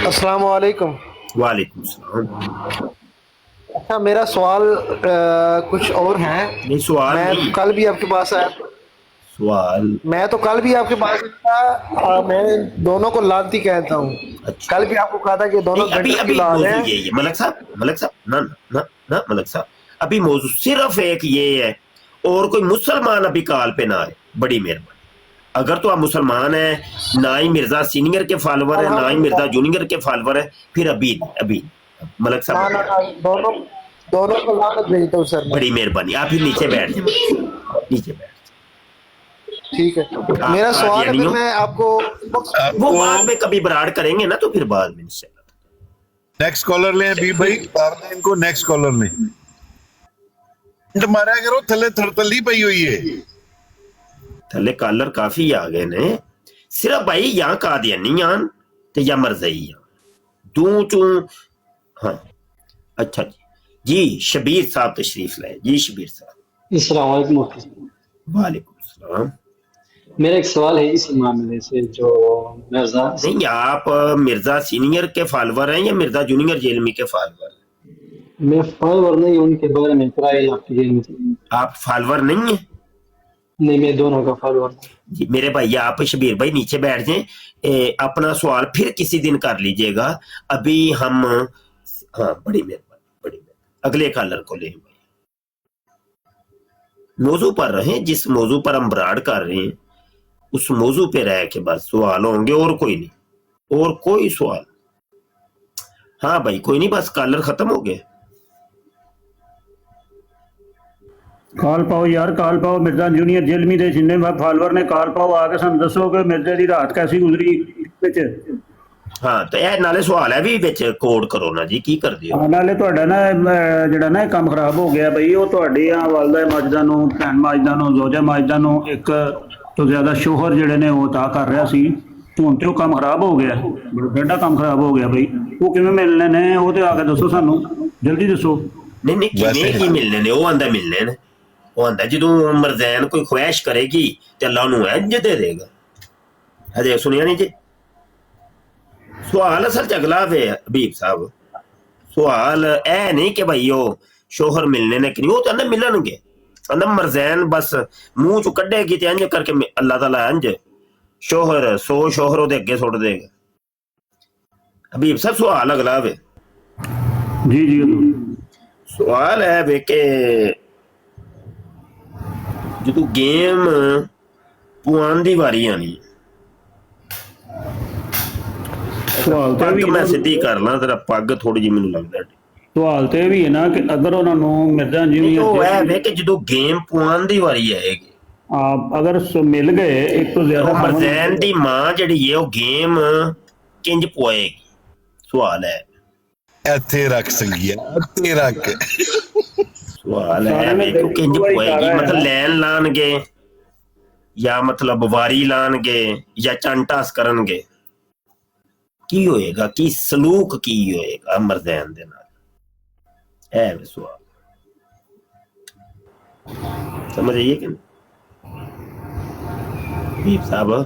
अस्सलाम वालेकुम। वालेकुम सलाम। अच्छा, मेरा सवाल कुछ और है। नहीं, सवाल मैं नहीं, कल भी आपके पास आया, सवाल। मैं तो कल भी आपके पास था, मैं दोनों को लानती कहता हूँ। अच्छा, कल भी आपको कहा था कि दोनों अभी गटर की अभी लाल मौजू हैं। ये मलक साहब ना ना ना ना मलक साहब, अभी मौजू सिर्फ एक ये है, और कोई मुसलमान अभी कॉल पे ना आए, बड़ी मेहरबानी। अगर तो आप मुसलमान हैं, ना ही मिर्जा सीनियर के फॉलोवर है, ना ही मिर्जा जूनियर के फॉलोवर है, फिर अभी मलक ना साहब, ना ना, दोनों दोनों को लानत भेजता हूँ सर मैं। बड़ी मेहरबानी, आप ही नीचे बैठ जाए, नीचे बैठ। ठीक है, मेरा सवाल है, फिर मैं आपको वो बाद में कभी बराड़ करेंगे ना, तो फिर बाद में इंशाल्लाह। नेक्स्ट कॉलर ले अभी भाई, तार दे इनको, नेक्स्ट कॉलर ले। मारा करो, थले थरतली पई हुई है, थले कॉलर काफी आ गए ने। सिर्फ भाई यहाँ कादियानी आन ते या मर्ज़ई आन, दू चू। हाँ, अच्छा जी, शबीर साहब तशरीफ लाए जी। शबीर साहब, अस्सलाम वालेकुम मुफ्ती साहब। वालेकुम सलाम। मेरा एक सवाल है इस मामले से, जो मिर्जा, नहीं, आप मिर्जा सीनियर के फॉलोवर हैं या मिर्जा जूनियर जेलमी के फॉलोवर? मैं फॉलोवर नहीं, उनके बारे में ट्राई आपकी जेल थी। आप फॉलोवर नहीं है? नहीं, मैं दोनों का फॉलोवर जी मेरे भाई, आप शबीर भाई नीचे बैठ जाएं, अपना सवाल फिर किसी दिन कर लीजिएगा। अभी हम, हाँ, बड़ी मेहरबानी, बड़ी मेहरबानी। अगले कॉलर को लें भाई, मौजू पर रहें, जिस मौजू पर हम बराड़ कर रहे हैं उस मौजू पे रह के बस सवाल होंगे, और कोई नहीं, और कोई सवाल। हाँ भाई, कोई नहीं, बस कॉलर खत्म हो गए। ਕਾਲ ਪਾਓ ਯਾਰ, ਕਾਲ ਪਾਓ। ਮਿਰਜ਼ਾ ਜੂਨੀਅਰ ਜੇਲਮੀ ਦੇ ਜਿੰਨੇ ਫਾਲੋਅਰ ਨੇ ਕਾਲ ਪਾਓ, ਆ ਕੇ ਸਾਨੂੰ ਦੱਸੋ ਕਿ ਮਿਰਜ਼ੇ ਦੀ ਰਾਤ ਕੈਸੀ ਗੁਜ਼ਰੀ ਵਿੱਚ। ਹਾਂ ਤੇ ਇਹ ਨਾਲੇ ਸਵਾਲ ਹੈ ਵੀ ਵਿੱਚ ਕੋਡ ਕਰੋ ਨਾ ਜੀ, ਕੀ ਕਰਦੇ ਹੋ? ਨਾਲੇ ਤੁਹਾਡਾ ਨਾ ਜਿਹੜਾ ਨਾ ਇਹ ਕੰਮ ਖਰਾਬ ਹੋ ਗਿਆ ਬਈ, ਉਹ ਤੁਹਾਡੀਆਂ ਵਾਲਦਾ ਮਾਜਦਾ ਨੂੰ, ਭੈਣ ਮਾਜਦਾ ਨੂੰ, ਜ਼ੋਜਾ ਮਾਜਦਾ ਨੂੰ ਇੱਕ ਤੋਂ ਜ਼ਿਆਦਾ ਸ਼ੋਹਰ ਜਿਹੜੇ ਨੇ ਉਹ ਤਾਂ ਕਰ ਰਿਹਾ ਸੀ। ਹੁਣ ਤੇ ਉਹ ਕੰਮ ਖਰਾਬ ਹੋ ਗਿਆ, ਬੜਾ ਕੰਮ ਖਰਾਬ ਹੋ ਗਿਆ ਬਈ। ਉਹ ਕਿਵੇਂ ਮਿਲਣੇ ਨੇ ਉਹ ਤੇ ਆ ਕੇ ਦੱਸੋ ਸਾਨੂੰ, ਜਲਦੀ ਦੱਸੋ। ਨਹੀਂ ਨਹੀਂ, ਕਿਵੇਂ ਕੀ ਮਿਲਣੇ ਨੇ? ਉਹ ਆਂਦਾ ਮਿਲਣੇ ਨੇ, ਉਹ ਆਂਦਾ ਜਦੋਂ ਮਰਜ਼ੈਨ ਕੋਈ ਖੁਆਇਸ਼ ਕਰੇਗੀ ਤੇ ਅੱਲਾ ਨੂੰ ਇੰਜ ਦੇ ਦੇਗਾ। ਹਜੇ ਸੁਣਿਆ ਨਹੀਂ ਜੀ ਸਵਾਲ? ਅਸਲ ਚ ਅਗਲਾ ਵੇ ਹਬੀਬ ਸਾਹਿਬ, ਸਵਾਲ ਇਹ ਨਹੀਂ ਕਿ ਭਾਈ ਉਹ ਸ਼ੋਹਰ ਮਿਲਣੇ ਨੇ ਕਿ ਨਹੀਂ, ਉਹ ਤਾਂ ਮਿਲਣਗੇ। ਕਹਿੰਦਾ ਮਰਜ਼ੈਨ ਬਸ ਮੂੰਹ ਚੋਂ ਕੱਢੇਗੀ ਤੇ ਇੰਜ ਕਰਕੇ ਅੱਲਾਹ ਤਾਲਾ ਇੰਜ ਸ਼ੋਹਰ 100 ਸ਼ੋਹਰ ਉਹਦੇ ਅੱਗੇ ਸੁੱਟ ਦੇਗਾ। ਹਬੀਬ ਸਾਹਿਬ ਸਵਾਲ ਅਗਲਾ ਵੇ। ਜੀ ਜੀ ਸਵਾਲ ਹੈ ਵੇ ਕਿ ਜਦੋਂ ਗੇਮ ਪੁਆਣ ਦੀ ਵਾਰੀ ਆਣੀ, ਸਵਾਲ ਤੇ ਵੀ ਮੈਂ ਸਿੱਧੀ ਕਰ ਲਾਂ ਤੇਰਾ ਪੱਗ ਥੋੜੀ ਜਿਹੀ ਮੈਨੂੰ ਲੱਗਦਾ। ਸਵਾਲ ਤੇ ਵੀ ਹੈ ਨਾ ਕਿ ਅਗਰ ਉਹਨਾਂ ਨੂੰ ਮਿਰਜ਼ਾ ਜੂਨੀਅਰ ਉਹ ਇਹ ਵੇ ਕਿ ਜਦੋਂ ਗੇਮ ਪੁਆਣ ਦੀ ਵਾਰੀ ਆਏਗੀ, ਅਗਰ ਮਿਲ ਗਏ ਇੱਕ ਤੋਂ ਜ਼ਿਆਦਾ, ਮਰਜ਼ੈਨ ਦੀ ਮਾਂ ਜਿਹੜੀ ਹੈ ਉਹ ਗੇਮ ਕਿੰਜ ਪੁਆਏਗੀ? ਸਵਾਲ ਹੈ ਇੱਥੇ ਰੱਖ ਸੰਗੀਆ, ਇੱਥੇ ਰੱਖ। ਸਵਾਲ ਹੈ ਵੀ ਕਿਉਂ ਕਿੰਜ ਪੁਆਏਗੀ? ਮਤਲਬ ਲੈਣ ਲਾਣਗੇ ਜਾਂ ਮਤਲਬ ਵਾਰੀ ਲਾਣਗੇ ਜਾਂ ਚੰਟਾਸ ਕਰਨਗੇ? ਕੀ ਹੋਏਗਾ? ਕੀ ਸਲੂਕ ਕੀ ਹੋਏਗਾ ਮਰਜ਼ੈਨ ਦੇ ਨਾਲ? ਇਹ ਵੇ ਸਵਾਲ, ਸਮਝ ਆਈਏ ਕਿ ਬੀਬ ਸਾਹਿਬ?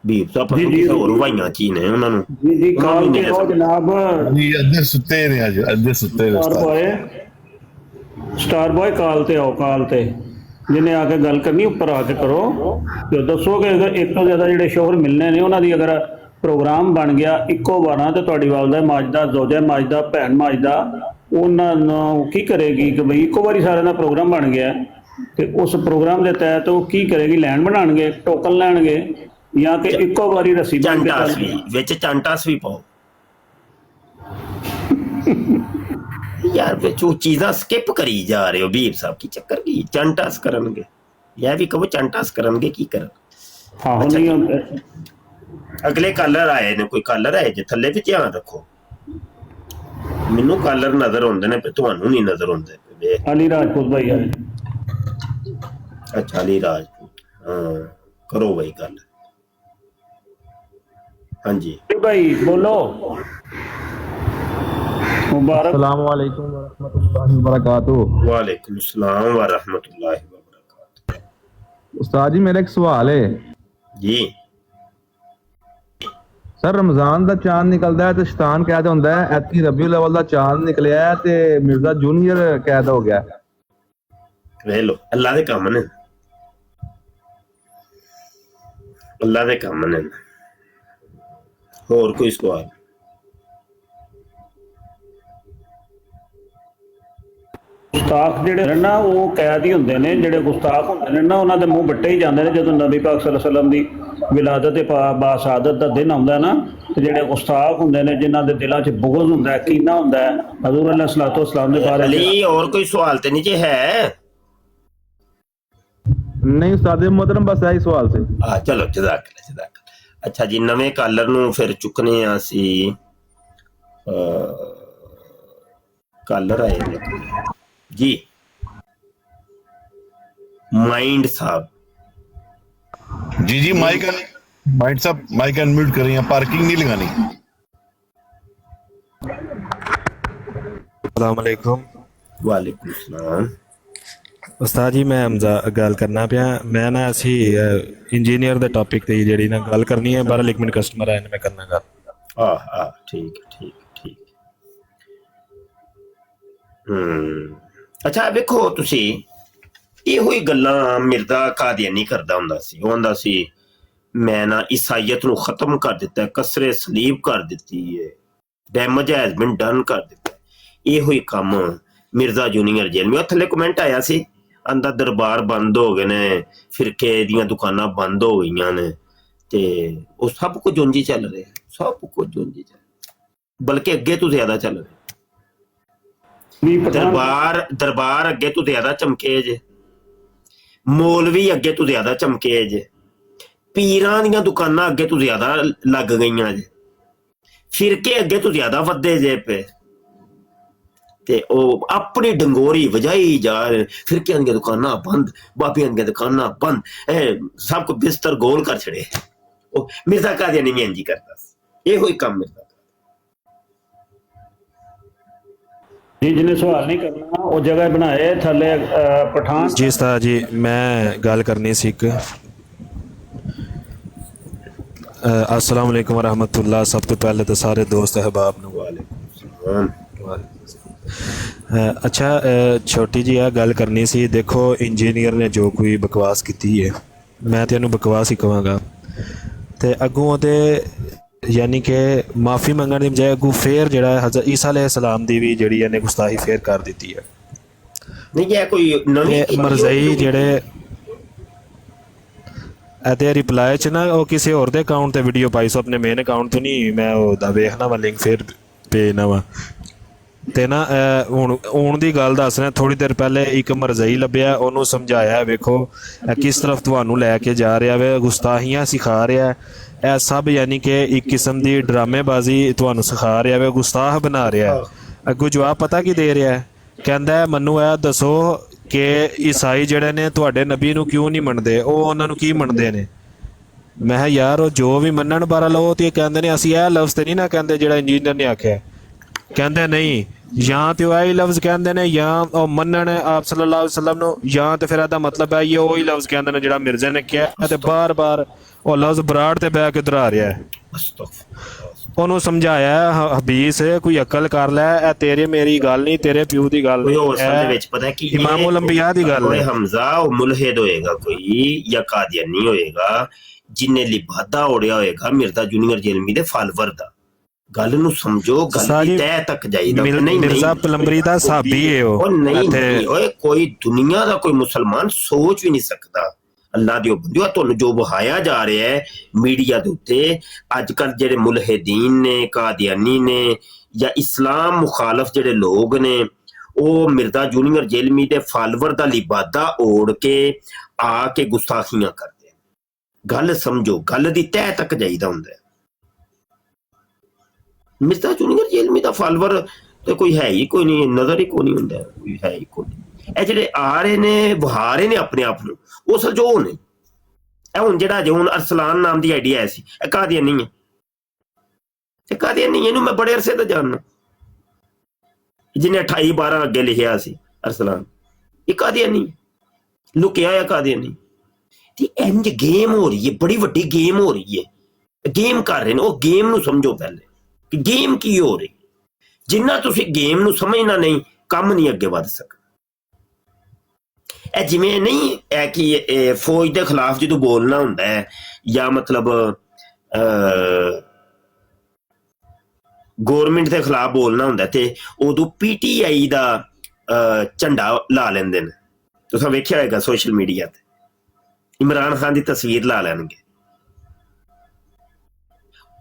ਬੀਬ ਸਾਹਿਬ ਹੋਰ ਭਾਈਆਂ ਚ ਹੀ ਨੇ, ਉਹਨਾਂ ਨੂੰ ਜੀ ਜੀ ਕਾਲ ਤੇ ਉਹ ਜਨਾਬ ਅੱਧੇ ਸੁੱਤੇ ਨੇ, ਅੱਜ ਅੱਧੇ ਸੁੱਤੇ ਨੇ। ਸਟਾਰ ਬॉय ਕਾਲ ਤੇ ਆਓ, ਕਾਲ ਤੇ ਜਿਹਨੇ ਆ ਕੇ ਗੱਲ ਕਰਨੀ ਉੱਪਰ ਆ ਕੇ ਕਰੋ ਤੇ ਦੱਸੋ ਕਿ ਅਗਰ ਇੱਕ ਤੋਂ ਜ਼ਿਆਦਾ ਜਿਹੜੇ ਸ਼ੋਹਰ ਮਿਲਣੇ ਨੇ ਉਹਨਾਂ ਦੀ ਅਗਰ ਪ੍ਰੋਗਰਾਮ ਬਣ ਗਿਆ ਇੱਕੋ ਵਾਰਾਂ ਤੇ ਤੁਹਾਡੀ ਵਾਲਦਾ ਮਾਜਦਾ, ਜ਼ੋਜਾ ਮਾਜਦਾ, ਭੈਣ ਮਾਜਦਾ, ਉਹਨਾਂ ਨੂੰ ਕੀ ਕਰੇਗੀ ਕਿ ਬਈ ਇੱਕੋ ਵਾਰੀ ਸਾਰਿਆਂ ਦਾ ਪ੍ਰੋਗਰਾਮ ਬਣ ਗਿਆ ਤੇ ਉਸ ਪ੍ਰੋਗਰਾਮ ਦੇ ਤਹਿਤ ਉਹ ਕੀ ਕਰੇਗੀ? ਲੈਣ ਬਣਾਉਣਗੇ, ਟੋਕਨ ਲੈਣਗੇ ਜਾਂ ਕਿ ਇੱਕੋ ਵਾਰੀ ਰੱਸੀ ਬਣ ਕੇ ਚੰਟਾਸ ਵੀ ਵਿੱਚ ਚੰਟਾਸ ਵੀ ਪਾਓ ਯਾਰ, ਵਿੱਚ ਉਹ ਚੀਜ਼ਾਂ ਸਕਿਪ ਕਰੀ ਜਾ ਰਹੇ ਹੋ ਬੀਬ ਸਾਹਿਬ, ਕੀ ਚੱਕਰ? ਕੀ ਚੰਟਾਸ ਕਰਨਗੇ? ਇਹ ਵੀ ਕਹੋ ਚੰਟਾਸ ਕਰਨਗੇ, ਕੀ ਕਰਨ? ਅਗਲੇ ਕਾਲਰ ਆਏ ਨੇ, ਕੋਈ ਕਾਲਰ ਆਏ ਜੇ ਥੱਲੇ ਵੀ ਧਿਆਨ ਰੱਖੋ। ਮੈਨੂੰ ਕਾਲਰ ਨਜ਼ਰ ਆਉਂਦੇ ਨੇ ਪਰ ਤੁਹਾਨੂੰ ਨਹੀਂ ਨਜ਼ਰ ਆਉਂਦੇ। ਅਲੀ ਰਾਜਪੂਤ ਭਾਈ ਆਏ। ਅੱਛਾ ਅਲੀ ਰਾਜਪੂਤ, ਹਾਂ ਕਰੋ ਭਾਈ ਗੱਲ। ਹਾਂਜੀ ਭਾਈ ਬੋਲੋ। मुबारक। अस्सलाम वालेकुम वरहमतुल्लाहि वबरकातुहू। वालेकुम अस्सलाम वरहमतुल्लाहि वबरकातुहू। उस्ताद जी मेरा एक सवाल है जी। सर रमजान दा चांद निकलदा है तो शैतान कैद होंदा है, ऐतकी रबीउल अव्वल दा चांद निकलिया है ते मिर्जा जूनियर कैद हो गया। ਵੇਖ ਲੋ ਅੱਲਾ ਦੇ ਕੰਮ ਨੇ, ਅੱਲਾ ਦੇ ਕੰਮ ਨੇ। ਹੋਰ ਕੋਈ ਸਵਾਲ? ਗੁਸਤਾਖ ਜਿਹੜੇ ਨੇ ਨਾ ਉਹ ਕੈਦ ਹੀ ਹੁੰਦੇ ਨੇ, ਜਿਹੜੇ ਗੁਸਤਾਖ ਹੁੰਦੇ ਨੇ ਨਾ ਉਹਨਾਂ ਦੇ ਮੂੰਹ ਵੱਟੇ ਹੀ ਜਾਂਦੇ ਨੇ ਜਦੋਂ ਨਬੀ ਪਾਕ ਸੱਲੱਲਾਹੁ ਅਲੈਹਿ ਵਸੱਲਮ ਦੀ ਵਿਲਾਦਤ ਤੇ ਬਾਸ਼ਹਾਦਤ ਦਾ ਦਿਨ ਆਉਂਦਾ ਨਾ, ਤੇ ਜਿਹੜੇ ਗੁਸਤਾਖ ਹੁੰਦੇ ਨੇ ਜਿਨ੍ਹਾਂ ਦੇ ਦਿਲਾਂ 'ਚ ਬੁਗਜ਼ ਹੁੰਦਾ ਹੈ, ਕੀਨਾ ਹੁੰਦਾ ਹੈ ਹਜ਼ੂਰ अलैहिस्सलातु वस्सलाम ਦੇ ਬਾਰੇ। ਅਲੀ ਹੋਰ ਕੋਈ ਸਵਾਲ ਤੇ ਨਹੀਂ ਜੇ ਹੈ? नहीं उस्ताद मोहतरम बस यही सवाल से। हाँ चलो जज़ाकल्लाह। अच्छा जी नवे कालर नूं फिर चुकने आसी। कालर आए ने जी माइंड साहब। जी जी माइक माइंड साहब माइक अनम्यूट करें, यहाँ पार्किंग नहीं लगानी। अस्सलाम वालेकुम। वालेकुम सलाम। ਉਸਤਾਦ ਜੀ ਮੈਂ ਹਮਜ਼ਾ ਗੱਲ ਕਰਨਾ ਪਿਆ। ਮੈਂ ਨਾ ਅਸੀਂ ਇੰਜੀਨੀਅਰ ਦੇ ਟੌਪਿਕ ਤੇ ਜਿਹੜੀ ਨਾ ਗੱਲ ਕਰਨੀ ਹੈ। 12 ਮਿੰਟ ਕਸਟਮਰ ਆਏ ਨੇ, ਮੈਂ ਕਰਨਾ ਗੱਲ। ਠੀਕ ਠੀਕ। ਅੱਛਾ ਵੇਖੋ ਤੁਸੀਂ ਇਹੋ ਹੀ ਗੱਲਾਂ ਮਿਰਜ਼ਾ ਕਾਦੀਆਨੀ ਕਰਦਾ ਹੁੰਦਾ ਸੀ। ਉਹ ਹੁੰਦਾ ਸੀ ਮੈਂ ਨਾ ਈਸਾਈਅਤ ਨੂੰ ਖਤਮ ਕਰ ਦਿੱਤਾ, ਕਸਰੇ ਸਲੀਬ ਕਰ ਦਿੱਤੀ ਹੈ, ਡੈਮੇਜ ਹੈਜ਼ ਬੀਨ ਡਨ ਕਰ ਦਿੱਤਾ। ਇਹੋ ਹੀ ਕੰਮ ਮਿਰਜ਼ਾ ਜੂਨੀਅਰ ਜੇਲ੍ਹ ਵਿੱਚ। ਥੱਲੇ ਕਮੈਂਟ ਆਇਆ ਸੀ ਆਂਦਾ ਦਰਬਾਰ ਬੰਦ ਹੋ ਗਏ ਨੇ, ਫਿਰਕੇ ਦੀਆਂ ਦੁਕਾਨਾਂ ਬੰਦ ਹੋ ਗਈਆਂ ਨੇ, ਤੇ ਉਹ ਸਭ ਕੁਝ ਉਂਝ ਹੀ ਚੱਲ ਰਿਹਾ, ਸਭ ਕੁਝ ਉਂਝ ਹੀ ਚੱਲ, ਬਲਕਿ ਅੱਗੇ ਤੋਂ ਜ਼ਿਆਦਾ ਚੱਲ ਰਿਹਾ। ਦਰਬਾਰ ਅੱਗੇ ਤੋਂ ਜ਼ਿਆਦਾ ਚਮਕੇ ਜੇ। ਮੌਲਵੀ ਅੱਗੇ ਤੋਂ ਜ਼ਿਆਦਾ ਚਮਕੇ ਜੇ, ਪੀਰਾਂ ਦੀਆਂ ਦੁਕਾਨਾਂ ਅੱਗੇ ਤੋਂ ਜ਼ਿਆਦਾ ਲੱਗ ਗਈਆਂ ਜੇ, ਫਿਰਕੇ ਅੱਗੇ ਤੋਂ ਜ਼ਿਆਦਾ ਵੱਧੇ ਜੇ ਪਏ, ਤੇ ਉਹ ਆਪਣੀ ਡੰਗੋਰੀ ਵਜਾਈ ਜਾ ਰਹੇ। ਫਿਰਕਿਆਂ ਦੀਆਂ ਦੁਕਾਨਾਂ ਬੰਦ, ਬਾਬਿਆਂ ਦੀਆਂ ਦੁਕਾਨਾਂ ਬੰਦ, ਸਭ ਕੋ ਬਿਸਤਰ ਗੋਲ ਕਰ ਛੜੇ। ਉਹ ਮਿਰਜ਼ਾ ਕਾਦੀਆਨੀ ਵੀ ਇੰਝ ਹੀ ਕਰਦਾ ਸੀ, ਇਹੋ ਹੀ ਕੰਮ ਮਿਰਜ਼ਾ। ਜੀ ਜਿਹਨੇ ਸਵਾਲ ਨਹੀਂ ਕਰਨਾ ਉਹ ਜਗ੍ਹਾ ਬਣਾਏ ਥੱਲੇ ਪਠਾਨ। ਜੀ ਉਸਤਾਦ ਜੀ ਮੈਂ ਗੱਲ ਕਰਨੀ ਸੀ ਇੱਕ। अस्सलाम वालेकुम वरहमतुल्लाह। सब तो पहले तो सारे दोस्त अहबाब ਨੂੰ ਅੱਛਾ ਛੋਟੀ ਜੀ ਆ ਗੱਲ ਕਰਨੀ ਸੀ। ਦੇਖੋ ਇੰਜੀਨੀਅਰ ਨੇ ਜੋ ਕੋਈ ਬਕਵਾਸ ਕੀਤੀ ਹੈ, ਮੈਂ ਤੇ ਇਹਨੂੰ ਬਕਵਾਸ ਹੀ ਕਹਾਂਗਾ, ਤੇ ਅੱਗੋਂ ਉਹਦੇ ਯਾਨੀ ਕਿ ਮਾਫੀ ਮੰਗਣ ਦੀ ਬਜਾਏ ਅੱਗੋਂ ਫੇਰ ਜਿਹੜਾ ਹਜ਼ਰਤ ਈਸਾ अलैहिस्सलाम ਦੀ ਵੀ ਜਿਹੜੀ ਇਹਨੇ ਗੁਸਤਾਖੀ ਫੇਰ ਕਰ ਦਿੱਤੀ ਹੈ। ਨਹੀਂ ਇਹ ਕੋਈ ਨਵੀਂ ਮਰਜ਼ਈ ਜਿਹੜੇ ਇਹਦੇ ਰਿਪਲਾਈ 'ਚ ਨਾ ਉਹ ਕਿਸੇ ਹੋਰ ਦੇ ਅਕਾਊਂਟ 'ਤੇ ਵੀਡੀਓ ਪਾਈ ਸੋ, ਆਪਣੇ ਮੇਨ ਅਕਾਊਂਟ ਤੋਂ ਨਹੀਂ। ਮੈਂ ਉਹਦਾ ਵੇਖਣਾ ਵਾ ਲਿੰਕ ਫੇਰ ਭੇਜਣਾ ਵਾ। ਤੇ ਨਾ ਹੁਣ ਦੀ ਗੱਲ ਦੱਸ ਰਿਹਾ, ਥੋੜੀ ਦੇਰ ਪਹਿਲੇ ਇੱਕ ਮਰਜ਼ਈ ਲੱਭਿਆ, ਉਹਨੂੰ ਸਮਝਾਇਆ ਵੇਖੋ ਕਿਸ ਤਰਫ ਤੁਹਾਨੂੰ ਲੈ ਕੇ ਜਾ ਰਿਹਾ ਵੇ, ਗੁਸਤਾਖੀਆਂ ਸਿਖਾ ਰਿਹਾ। ਇਹ ਸਭ ਯਾਨੀ ਕਿ ਇੱਕ ਕਿਸਮ ਦੀ ਡਰਾਮੇਬਾਜ਼ੀ ਤੁਹਾਨੂੰ ਸਿਖਾ ਰਿਹਾ ਵੇ, ਗੁਸਤਾਖ ਬਣਾ ਰਿਹਾ। ਅੱਗੋਂ ਜਵਾਬ ਪਤਾ ਕੀ ਦੇ ਰਿਹਾ, ਕਹਿੰਦਾ ਮੈਨੂੰ ਇਹ ਦੱਸੋ ਕਿ ਈਸਾਈ ਜਿਹੜੇ ਨੇ ਤੁਹਾਡੇ ਨਬੀ ਨੂੰ ਕਿਉਂ ਨਹੀਂ ਮੰਨਦੇ, ਉਹ ਉਹਨਾਂ ਨੂੰ ਕੀ ਮੰਨਦੇ ਨੇ। ਮੈਂ ਕਿਹਾ ਯਾਰ ਉਹ ਜੋ ਵੀ ਮੰਨਣ ਬਾਰਾ ਲਓ ਤੇ ਕਹਿੰਦੇ ਨੇ ਅਸੀਂ ਇਹ ਲਫ਼ਜ਼ ਤੇ ਨਹੀਂ ਨਾ ਕਹਿੰਦੇ ਜਿਹੜਾ ਇੰਜੀਨੀਅਰ ਨੇ ਆਖਿਆ। ਕਹਿੰਦੇ ਨਹੀਂ, ਜਾਂ ਤੇ ਉਹ ਇਹੀ ਲਫ਼ਜ਼ ਕਹਿੰਦੇ ਨੇ ਜਾਂ ਉਹ ਮੰਨਣ ਆਪ ਸੱਲੱਲਾਹੁ ਅਲੈਹਿ ਵਸੱਲਮ ਨੂੰ, ਜਾਂ ਤੇ ਫਿਰ ਇਹਦਾ ਮਤਲਬ ਹੈ ਇਹ ਉਹੀ ਲਫ਼ਜ਼ ਕਹਿੰਦੇ ਨੇ ਜਿਹੜਾ ਮਿਰਜ਼ਾ ਨੇ ਕਿਹਾ, ਤੇ ਬਾਰ ਬਾਰ ਉਹ ਲਫ਼ਜ਼ ਬਰਾੜ ਤੇ ਬਹਿ ਕੇ ਦੁਹਰਾ ਰਿਹਾ ਹੈ। ਉਹਨੂੰ ਸਮਝਾਇਆ ਹਬੀਸ ਕੋਈ ਅਕਲ ਕਰ ਲੈ, ਇਹ ਤੇਰੇ ਮੇਰੀ ਗੱਲ ਨਹੀਂ, ਤੇਰੇ ਪਿਓ ਦੀ ਗੱਲ ਨਹੀਂ, ਇਮਾਮੁਲ ਅੰਬਿਆ ਦੀ ਗੱਲ ਹੈ। ਹਮਜ਼ਾ ਉਹ ਮੁਲਹਿਦ ਹੋਏਗਾ ਕੋਈ ਜਾਂ ਕਾਦੀਆਨੀ ਹੋਏਗਾ ਜਿਨੇ ਲਿਬਾਦਾ ओढ़िया ਹੋਏਗਾ ਮਿਰਜ਼ਾ ਜੂਨੀਅਰ ਜੇਲਮੀ ਦੇ ਫਾਲੋਵਰ ਦਾ। ਗੱਲ ਨੂੰ ਸਮਝੋ, ਗੱਲ ਦੀ ਤਹਿ ਤੱਕ ਜਾਈਦਾ। ਨਹੀਂ ਮਿਰਜ਼ਾ ਪਲੰਬਰੀ ਦਾ ਸਾਬੀ ਹੈ ਉਹ ਨਹੀਂ ਓਏ, ਕੋਈ ਦੁਨੀਆ ਦਾ ਕੋਈ ਮੁਸਲਮਾਨ ਸੋਚ ਵੀ ਨਹੀਂ ਸਕਦਾ। ਅੱਲਾਹ ਦੀ ਬੰਦਿਓ, ਤੁਹਾਨੂੰ ਜੋ ਵਹਾਇਆ ਜਾ ਰਿਹਾ ਹੈ ਮੀਡੀਆ ਦੇ ਉੱਤੇ ਅੱਜ ਕੱਲ੍ਹ ਜਿਹੜੇ ਮੁਲਹਿਦੀਨ ਨੇ, ਕਾਦੀਆਨੀ ਨੇ ਜਾਂ ਇਸਲਾਮ ਮੁਖਾਲਫ ਜਿਹੜੇ ਲੋਕ ਨੇ, ਉਹ ਮਿਰਜ਼ਾ ਜੂਨੀਅਰ ਜੇਲਮੀ ਦੇ ਫਾਲੋਵਰ ਦਾ ਲਿਬਾਦਾ ओढ़ ਕੇ ਆ ਕੇ ਗੁਸਤਾਖੀਆਂ ਕਰਦੇ। ਗੱਲ ਸਮਝੋ, ਗੱਲ ਦੀ ਤਹਿ ਤੱਕ ਜਾਈਦਾ ਹੁੰਦਾ। ਮਿਰਜ਼ਾ ਜੂਨੀਅਰ ਜੇਲਮੀ ਦਾ ਫਾਲੋਵਰ ਤੇ ਕੋਈ ਹੈ ਹੀ ਕੋਈ ਨਹੀਂ, ਨਜ਼ਰ ਹੀ ਕੋਈ ਨਹੀਂ ਹੁੰਦਾ, ਕੋਈ ਹੈ ਹੀ ਕੋਈ ਨਹੀਂ। ਇਹ ਜਿਹੜੇ ਆ ਰਹੇ ਨੇ ਵਹਾ ਰਹੇ ਨੇ ਆਪਣੇ ਆਪ ਨੂੰ, ਉਹ ਸਜੋ ਨੇ। ਇਹ ਹੁਣ ਜਿਹੜਾ ਜੇ ਹੁਣ ਅਰਸਲਾਨ ਨਾਮ ਦੀ ਆਈਡੀ ਆਈ ਸੀ, ਇਹ ਕਾਦੀਆਨੀ ਹੈ, ਇਹ ਕਾਦੀਆਨੀ। ਇਹਨੂੰ ਮੈਂ ਬੜੇ ਅਰਸੇ ਤੋਂ ਜਾਣਦਾ, ਜਿਹਨੇ 28/12 ਅੱਗੇ ਲਿਖਿਆ ਸੀ ਅਰਸਲਾਨ, ਇਹ ਕਾਦੀਆਨੀ ਲੁਕਿਆ ਹੋਇਆ ਕਾਦੀਆਨੀ। ਤੇ ਇੰਜ ਗੇਮ ਹੋ ਰਹੀ ਹੈ, ਬੜੀ ਵੱਡੀ ਗੇਮ ਹੋ ਰਹੀ ਹੈ, ਗੇਮ ਕਰ ਰਹੇ ਨੇ। ਉਹ ਗੇਮ ਨੂੰ ਸਮਝੋ ਪਹਿਲੇ ਕਿ ਗੇਮ ਕੀ ਹੋ ਰਹੀ। ਜਿੰਨਾ ਤੁਸੀਂ ਗੇਮ ਨੂੰ ਸਮਝਣਾ ਨਹੀਂ, ਕੰਮ ਨਹੀਂ ਅੱਗੇ ਵੱਧ ਸਕਦਾ। ਇਹ ਜਿਵੇਂ ਨਹੀਂ ਹੈ ਕਿ ਫੌਜ ਦੇ ਖਿਲਾਫ ਜਦੋਂ ਬੋਲਣਾ ਹੁੰਦਾ ਹੈ ਜਾਂ ਮਤਲਬ ਗੌਰਮੈਂਟ ਦੇ ਖਿਲਾਫ ਬੋਲਣਾ ਹੁੰਦਾ ਤੇ ਉਦੋਂ PTI ਦਾ ਝੰਡਾ ਲਾ ਲੈਂਦੇ ਨੇ। ਤੁਸੀਂ ਵੇਖਿਆ ਹੋਏਗਾ ਸੋਸ਼ਲ ਮੀਡੀਆ ਤੇ ਇਮਰਾਨ ਖਾਨ ਦੀ ਤਸਵੀਰ ਲਾ ਲੈਣਗੇ।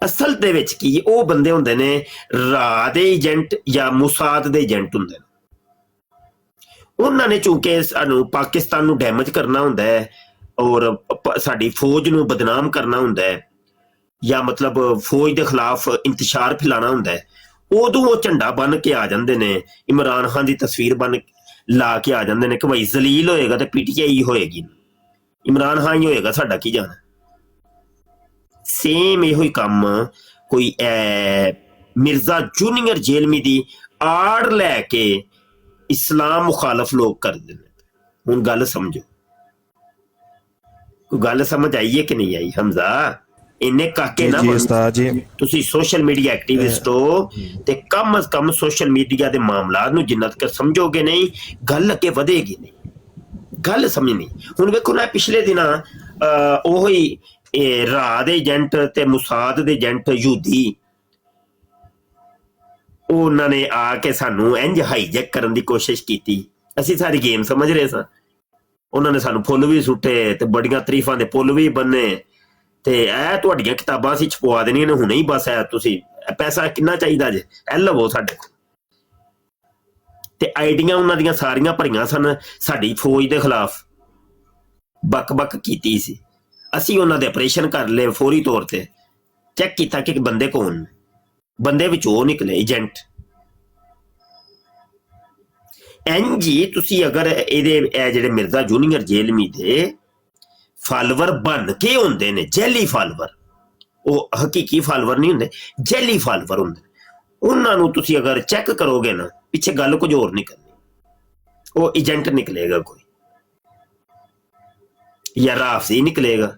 ਅਸਲ ਦੇ ਵਿੱਚ ਕੀ ਉਹ ਬੰਦੇ ਹੁੰਦੇ ਨੇ ਰਾਹ ਦੇ ਏਜੰਟ ਜਾਂ ਮੁਸਾਦ ਦੇ ਏਜੰਟ ਹੁੰਦੇ ਨੇ। ਉਹਨਾਂ ਨੇ ਚੂੰਕਿ ਸਾਨੂੰ ਪਾਕਿਸਤਾਨ ਨੂੰ ਡੈਮੇਜ ਕਰਨਾ ਹੁੰਦਾ ਹੈ ਔਰ ਸਾਡੀ ਫੌਜ ਨੂੰ ਬਦਨਾਮ ਕਰਨਾ ਹੁੰਦਾ ਹੈ ਜਾਂ ਮਤਲਬ ਫੌਜ ਦੇ ਖਿਲਾਫ ਇੰਤਸ਼ਾਰ ਫੈਲਾਉਣਾ ਹੁੰਦਾ ਹੈ, ਉਦੋਂ ਉਹ ਝੰਡਾ ਬੰਨ ਕੇ ਆ ਜਾਂਦੇ ਨੇ, ਇਮਰਾਨ ਖਾਨ ਦੀ ਤਸਵੀਰ ਬੰਨ ਲਾ ਕੇ ਆ ਜਾਂਦੇ ਨੇ ਕਿ ਭਾਈ ਜ਼ਲੀਲ ਹੋਏਗਾ ਤੇ PTI ਹੋਏਗੀ, ਇਮਰਾਨ ਖਾਨ ਹੀ ਹੋਏਗਾ, ਸਾਡਾ ਕੀ ਜਾਣਾ। ਸੇਮ ਇਹੋ ਹੀ ਕੰਮ ਕੋਈ ਮਿਰਜ਼ਾ ਜੂਨੀਅਰ ਜੇਲਮੀ ਦੀ ਆੜ ਲੈ ਕੇ ਇਸਲਾਮ ਮੁਖਾਲਫ ਲੋਕ ਕਰਦੇ ਨੇ। ਹੁਣ ਗੱਲ ਸਮਝੋ, ਕੋਈ ਗੱਲ ਸਮਝ ਆਈ ਹੈ ਕਿ ਨਹੀਂ ਆਈ ਹਮਜ਼ਾ? ਇੰਨੇ ਕਾਕੇ ਨਾ ਤੁਸੀਂ ਸੋਸ਼ਲ ਮੀਡੀਆ ਐਕਟਿਵਿਸਟ ਹੋ ਤੇ ਕਮ ਅਜ਼ ਕਮ ਸੋਸ਼ਲ ਮੀਡੀਆ ਦੇ ਮਾਮਲਾਤ ਨੂੰ ਜਿੰਨਾ ਤੱਕ ਸਮਝੋਗੇ ਨਹੀਂ, ਗੱਲ ਅੱਗੇ ਵਧੇਗੀ ਨਹੀਂ। ਗੱਲ ਸਮਝਣੀ। ਹੁਣ ਵੇਖੋ ਨਾ, ਪਿਛਲੇ ਦਿਨਾਂ ਉਹੀ ਰਾਹ ਦੇ ਏਜੰਟ ਤੇ ਮੁਸਾਦ ਦੇ ਏਜੰਟ ਯਹੂਦੀ, ਉਹਨਾਂ ਨੇ ਆ ਕੇ ਸਾਨੂੰ ਇੰਝ ਹਾਈਜੈਕ ਕਰਨ ਦੀ ਕੋਸ਼ਿਸ਼ ਕੀਤੀ। ਅਸੀਂ ਸਾਰੀ ਗੇਮ ਸਮਝ ਰਹੇ ਸਾਂ। ਉਹਨਾਂ ਨੇ ਸਾਨੂੰ ਫੁੱਲ ਵੀ ਸੁੱਟੇ ਤੇ ਬੜੀਆਂ ਤਾਰੀਫਾਂ ਦੇ ਪੁੱਲ ਵੀ ਬੰਨੇ ਤੇ ਇਹ ਤੁਹਾਡੀਆਂ ਕਿਤਾਬਾਂ ਅਸੀਂ ਛਪਵਾ ਦੇਣੀਆਂ ਨੇ ਹੁਣੇ ਹੀ, ਬਸ ਇਹ ਤੁਸੀਂ ਪੈਸਾ ਕਿੰਨਾ ਚਾਹੀਦਾ ਜੇ, ਇਹ ਲਵੋ ਸਾਡੇ ਕੋਲ। ਤੇ ਆਈਡੀਆਂ ਉਹਨਾਂ ਦੀਆਂ ਸਾਰੀਆਂ ਭਰੀਆਂ ਸਨ ਸਾਡੀ ਫੌਜ ਦੇ ਖਿਲਾਫ। ਬਕ ਕੀਤੀ ਸੀ। ਅਸੀਂ ਉਹਨਾਂ ਦੇ ਆਪਰੇਸ਼ਨ ਕਰ ਲਏ ਫੌਰੀ ਤੌਰ ਤੇ, ਚੈੱਕ ਕੀਤਾ ਕਿ ਬੰਦੇ ਕੌਣ ਨੇ, ਬੰਦੇ ਵਿੱਚ ਉਹ ਨਿਕਲੇ ਏਜੰਟ। ਇੰਜ ਤੁਸੀਂ ਅਗਰ ਇਹਦੇ ਇਹ ਜਿਹੜੇ ਮਿਰਜ਼ਾ ਜੂਨੀਅਰ ਜੇਲਮੀ ਦੇ ਫਾਲੋਵਰ ਬਣ ਕੇ ਹੁੰਦੇ ਨੇ, ਜੈਲੀ ਫਾਲੋਵਰ, ਉਹ ਹਕੀਕੀ ਫਾਲੋਵਰ ਨਹੀਂ ਹੁੰਦੇ, ਜੈਲੀ ਫਾਲੋਵਰ ਹੁੰਦੇ, ਉਹਨਾਂ ਨੂੰ ਤੁਸੀਂ ਅਗਰ ਚੈੱਕ ਕਰੋਗੇ ਨਾ, ਪਿੱਛੇ ਗੱਲ ਕੁਝ ਹੋਰ ਨਿਕਲਣੀ, ਉਹ ਏਜੰਟ ਨਿਕਲੇਗਾ ਕੋਈ, ਜਾਂ ਰਾਫਜ਼ੀ ਨਿਕਲੇਗਾ,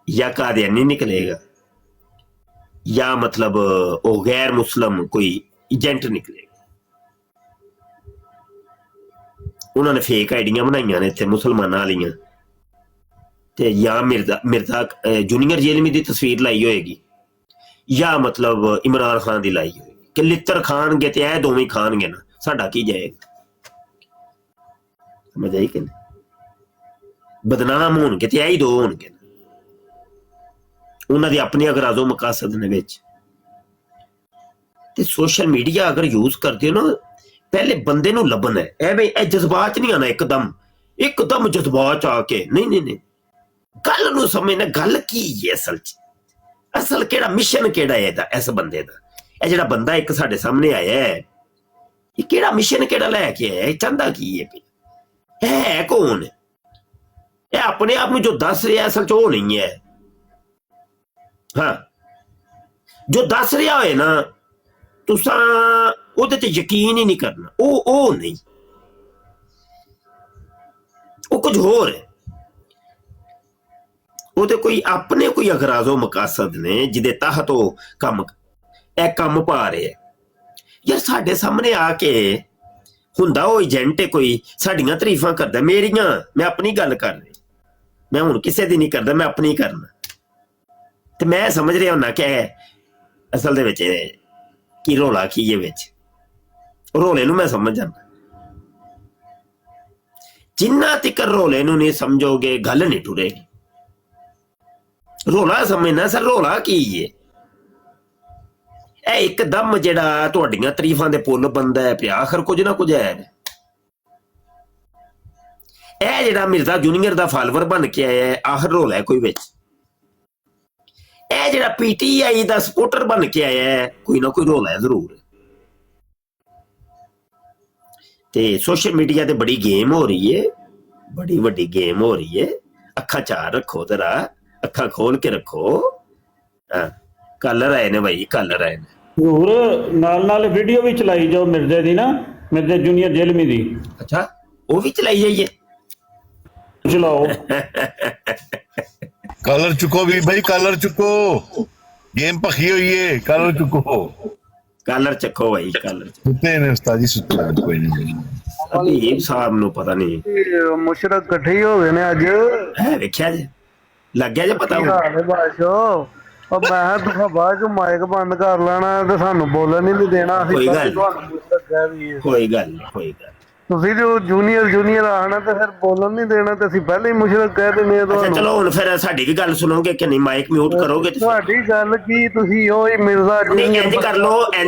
ਜਾਂ ਕਾदियानी ਨਿਕਲੇਗਾ, ਜਾਂ ਮਤਲਬ ਉਹ ਗੈਰ ਮੁਸਲਮ ਕੋਈ ਏਜੰਟ ਨਿਕਲੇਗਾ। ਉਹਨਾਂ ਨੇ ਫੇਕ ਆਈਡੀਆਂ ਬਣਾਈਆਂ ਨੇ ਇੱਥੇ ਮੁਸਲਮਾਨਾਂ ਵਾਲੀਆਂ, ਤੇ ਜਾਂ ਮਿਰਜ਼ਾ ਜੂਨੀਅਰ ਜੇਲਮੀ ਦੀ ਤਸਵੀਰ ਲਾਈ ਹੋਏਗੀ, ਜਾਂ ਮਤਲਬ ਇਮਰਾਨ ਖਾਨ ਦੀ ਲਾਈ ਹੋਏਗੀ ਕਿ ਲਿੱਤਰ ਖਾਣਗੇ ਤੇ ਇਹ ਦੋਵੇਂ ਖਾਣਗੇ ਨਾ, ਸਾਡਾ ਕੀ ਜਾਏਗਾ? ਸਮਝ ਆਈ ਕਿ ਨਹੀਂ? ਬਦਨਾਮ ਹੋਣਗੇ ਤੇ ਇਹੀ ਦੋ ਹੋਣਗੇ, ਉਹਨਾਂ ਦੀ ਆਪਣੀ ਅਗਰਾਜ਼ੋ ਮਕਾਸਦ ਨੇ ਵਿੱਚ। ਤੇ ਸੋਸ਼ਲ ਮੀਡੀਆ ਅਗਰ ਯੂਜ਼ ਕਰਦੇ ਹੋ ਨਾ, ਪਹਿਲੇ ਬੰਦੇ ਨੂੰ ਲੱਭਣਾ ਹੈ, ਐਵੇਂ ਇਹ ਜਜ਼ਬਾਤ ਨਹੀਂ ਆਣਾ ਇੱਕਦਮ ਜਜ਼ਬਾਤ ਆ ਕੇ, ਨਹੀਂ, ਗੱਲ ਨੂੰ ਸਮਝਣਾ, ਗੱਲ ਕੀ ਹੈ ਅਸਲ ਕਿਹੜਾ ਮਿਸ਼ਨ ਕਿਹੜਾ ਹੈ ਇਹਦਾ, ਇਸ ਬੰਦੇ ਦਾ। ਇਹ ਜਿਹੜਾ ਬੰਦਾ ਇੱਕ ਸਾਡੇ ਸਾਹਮਣੇ ਆਇਆ ਹੈ, ਇਹ ਕਿਹੜਾ ਮਿਸ਼ਨ ਕਿਹੜਾ ਲੈ ਕੇ ਆਇਆ, ਇਹ ਚਾਹੁੰਦਾ ਕੀ ਹੈ ਕੌਣ? ਇਹ ਆਪਣੇ ਆਪ ਨੂੰ ਜੋ ਦੱਸ ਰਿਹਾ ਅਸਲ ਚ ਉਹ ਨਹੀਂ ਹੈ। ਹਾਂ, ਜੋ ਦੱਸ ਰਿਹਾ ਹੋਏ ਨਾ, ਤੁਸਾਂ ਉਹਦੇ ਤੇ ਯਕੀਨ ਹੀ ਨਹੀਂ ਕਰਨਾ, ਉਹ ਨਹੀਂ, ਉਹ ਕੁਝ ਹੋਰ ਹੈ। ਉਹਦੇ ਕੋਈ ਆਪਣੇ ਕੋਈ ਅਗਰਾਜ਼ੋ ਮਕਾਸਦ ਨੇ ਜਿਹਦੇ ਤਹਿਤ ਉਹ ਕੰਮ ਪਾ ਰਿਹਾ। ਯਾਰ ਸਾਡੇ ਸਾਹਮਣੇ ਆ ਕੇ ਹੁੰਦਾ ਉਹ ਏਜੰਟ ਹੈ ਕੋਈ, ਸਾਡੀਆਂ ਤਾਰੀਫਾਂ ਕਰਦਾ, ਮੇਰੀਆਂ, ਮੈਂ ਆਪਣੀ ਗੱਲ ਕਰ ਰਿਹਾ, ਮੈਂ ਹੁਣ ਕਿਸੇ ਦੀ ਨਹੀਂ ਕਰਦਾ, ਮੈਂ ਆਪਣੀ ਕਰਨਾ। ਤੇ ਮੈਂ ਸਮਝ ਰਿਹਾ ਹੁੰਦਾ ਕਿ ਅਸਲ ਦੇ ਵਿੱਚ ਕੀ ਰੌਲਾ ਕੀ ਹੈ ਵਿੱਚ, ਰੌਲੇ ਨੂੰ ਮੈਂ ਸਮਝ ਜਾਂਦਾ। ਜਿੰਨਾ ਤੀਕਰ ਰੌਲੇ ਨੂੰ ਨਹੀਂ ਸਮਝੋਗੇ ਗੱਲ ਨਹੀਂ ਟੁਰੇਗੀ। ਰੌਲਾ ਸਮਝਣਾ ਸਰ, ਰੌਲਾ ਕੀ ਹੈ? ਇਹ ਇੱਕਦਮ ਜਿਹੜਾ ਤੁਹਾਡੀਆਂ ਤਾਰੀਫਾਂ ਦੇ ਪੁੱਲ ਬੰਦਾ ਹੈ ਪਿਆ, ਆਖਰ ਕੁਝ ਨਾ ਕੁਝ ਹੈ। ਇਹ ਜਿਹੜਾ ਮਿਰਜ਼ਾ ਜੂਨੀਅਰ ਦਾ ਫਾਲੋਵਰ ਬਣ ਕੇ ਆਇਆ ਹੈ, ਆਖਰ ਰੌਲਾ ਹੈ ਕੋਈ ਵਿੱਚ। ਇਹ ਜਿਹੜਾ PTI ਦਾ ਸਪੋਰਟਰ ਬਣ ਕੇ ਆਇਆ ਹੈ, ਕੋਈ ਨਾ ਕੋਈ ਰੌਲਾ ਹੈ ਜ਼ਰੂਰ। ਤੇ ਸੋਸ਼ਲ ਮੀਡੀਆ ਤੇ ਬੜੀ ਗੇਮ ਹੋ ਰਹੀ ਹੈ, ਬੜੀ ਵੱਡੀ ਗੇਮ ਹੋ ਰਹੀ ਹੈ। ਅੱਖਾਂ ਚਾਰ ਰੱਖੋ ਜ਼ਰਾ, ਅੱਖਾਂ ਖੋਲ ਕੇ ਰੱਖੋ। ਹਾਂ, ਕਲਰ ਆਏ ਨੇ ਭਾਈ, ਕਲਰ ਆਏ ਨੇ ਜ਼ਰੂਰ। ਨਾਲ ਵੀਡੀਓ ਵੀ ਚਲਾਈ ਜਾਓ ਮਿਰਜ਼ੇ ਦੀ ਨਾ, ਮਿਰਜ਼ਾ ਜੂਨੀਅਰ ਜੇਲਮੀ ਦੀ। ਅੱਛਾ, ਉਹ ਵੀ ਚਲਾਈ ਜਾਈਏ, ਚਲਾਓ। कलर चुको भी भाई, कलर चुको, गेम पखी हुई है, कलर चुको, कलर चखो भाई, कलर सुते ने उस्ताद जी, सुते कोई नहीं। हबीब साहब नु पता नहीं मुशरक इकट्ठे ही हो गए ने अज, है वेख्या जी, लग गया जी पता हो बादशो। और मैं तुसा बाद च माइक बंद कर लेना ते सानू बोलन ही नहीं देना। कोई गल ਤੁਸੀਂ ਜੋ ਜੂਨੀਅਰ ਆਣਾ ਤੇ ਫਿਰ ਬੋਲਣ ਨਹੀਂ ਦੇਣਾ, ਤੇ ਅਸੀਂ ਪਹਿਲੇ ਹੀ ਮੁਸ਼ਰਕ ਕਹਿ ਦਿੰਦੇ ਆ ਤੁਹਾਨੂੰ। ਚਲੋ ਹੁਣ ਫਿਰ ਸਾਡੀ ਵੀ ਗੱਲ ਸੁਣੋਗੇ ਕਿ ਨਹੀਂ? ਮਾਈਕ ਮਿਊਟ ਕਰੋਗੇ? ਤੁਹਾਡੀ ਗੱਲ ਕੀ, ਤੁਸੀਂ ਉਹ ਹੀ ਮਿਰਜ਼ਾ ਨਹੀਂ, ਇੰਜ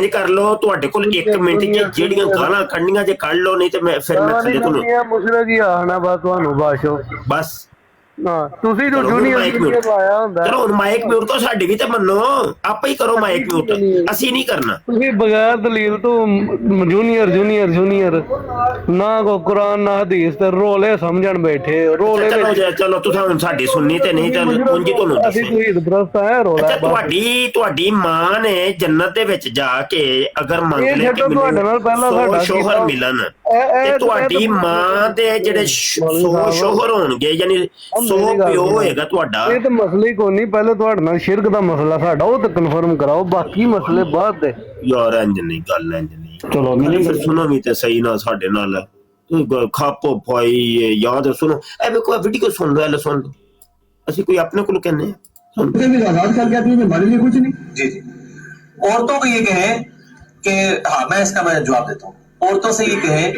ਕਰ ਲਓ ਤੁਹਾਡੇ ਕੋਲ 1 ਮਿੰਟ ਚ ਜਿਹੜੀਆਂ ਗਾਲਾਂ ਕੱਢਣੀਆਂ ਜੇ ਕੱਢ ਲਓ, ਨਹੀਂ ਤੇ ਮੈਂ ਥੱਲੇ ਤੁਹਾਨੂੰ ਮੁਸ਼ਰਕ ਹੀ ਆਣਾ ਬਸ ਤੁਹਾਨੂੰ ਬਾਸ਼ੋ ਬਸ। ਹਾਂ, ਤੁਸੀਂ ਜੋ ਜੂਨੀਅਰ ਆਇਆ ਹੁੰਦਾ। ਚਲੋ ਹੁਣ ਮਾਈਕ ਮਿਊਟ ਕਰੋ, ਸਾਡੀ ਵੀ ਤੇ ਮੰਨੋ, ਆਪੇ ਹੀ ਕਰੋ ਮਾਈਕ ਮਿਊਟ, ਅਸੀਂ ਨਹੀਂ ਕਰਨਾ। ਤੁਸੀਂ ਬਗੈਰ ਦਲੀਲ ਤੋਂ ਜੂਨੀਅਰ ਨਾ ਕੋ ਕੁਰਾਨ ਨਾ ਹਦੀਸ ਤੇ ਰੋਲੇ ਸਮਝਣ ਬੈਠੇ ਰੋਲੇ। ਚਲੋ ਤੁਸੀਂ ਹੁਣ ਸਾਡੀ ਸੁਣਨੀ ਤੇ ਨਹੀਂ, ਉਂਝ ਤੁਹਾਨੂੰ ਅਸੀਂ ਕੋਈ ਦਰਸਤ ਹੈ ਰੋਲਾ। ਤੁਹਾਡੀ ਮਾਂ ਨੇ ਜੰਨਤ ਦੇ ਵਿੱਚ ਜਾ ਕੇ ਅਗਰ ਮੰਗ ਲਿਆ ਕਿ ਤੁਹਾਡੇ ਨਾਲ ਪਹਿਲਾਂ ਸਾਡਾ ਸ਼ੋਹਰ ਮਿਲਣ, ਤੇ ਤੁਹਾਡੀ ਮਾਂ ਦੇ ਜਿਹੜੇ 100 ਸ਼ੋਹਰ ਹੋਣਗੇ, ਯਾਨੀ 100 ਪਿਓ ਹੋਏਗਾ ਤੁਹਾਡਾ। ਇਹ ਤਾਂ ਮਸਲੇ ਕੋਈ ਨਹੀਂ, ਪਹਿਲੇ ਤੁਹਾਡੇ ਨਾਲ ਸ਼ਿਰਕ ਦਾ ਮਸਲਾ ਸਾਡਾ ਉਹ ਤਾਂ ਕਨਫਰਮ ਕਰਾਓ, ਬਾਕੀ ਮਸਲੇ ਬਾਅਦ ਦੇ। ਯਾਰ ਇੰਜ ਨਹੀਂ, ਗੱਲ ਇੰਜ ਨਹੀਂ। ਚਲੋ ਫਿਰ ਸੁਣੋ ਵੀ ਤੇ ਸਹੀ ਨਾ ਸਾਡੇ ਨਾਲ ਖਾਪੋ ਭਾਈ, ਯਾਦ ਸੁਣੋ। ਇਹ ਵੇਖੋ ਵੀਡੀਓ ਸੁਣ ਲਓ, ਸੁਣ ਲਓ, ਅਸੀਂ ਕੋਈ ਆਪਣੇ ਕੋਲ ਕਹਿੰਦੇ हमारे लिए कुछ नहीं। जी जी, औरतों को ये कहें कि हाँ, मैं इसका जवाब देता हूँ। औरतों से ये कहें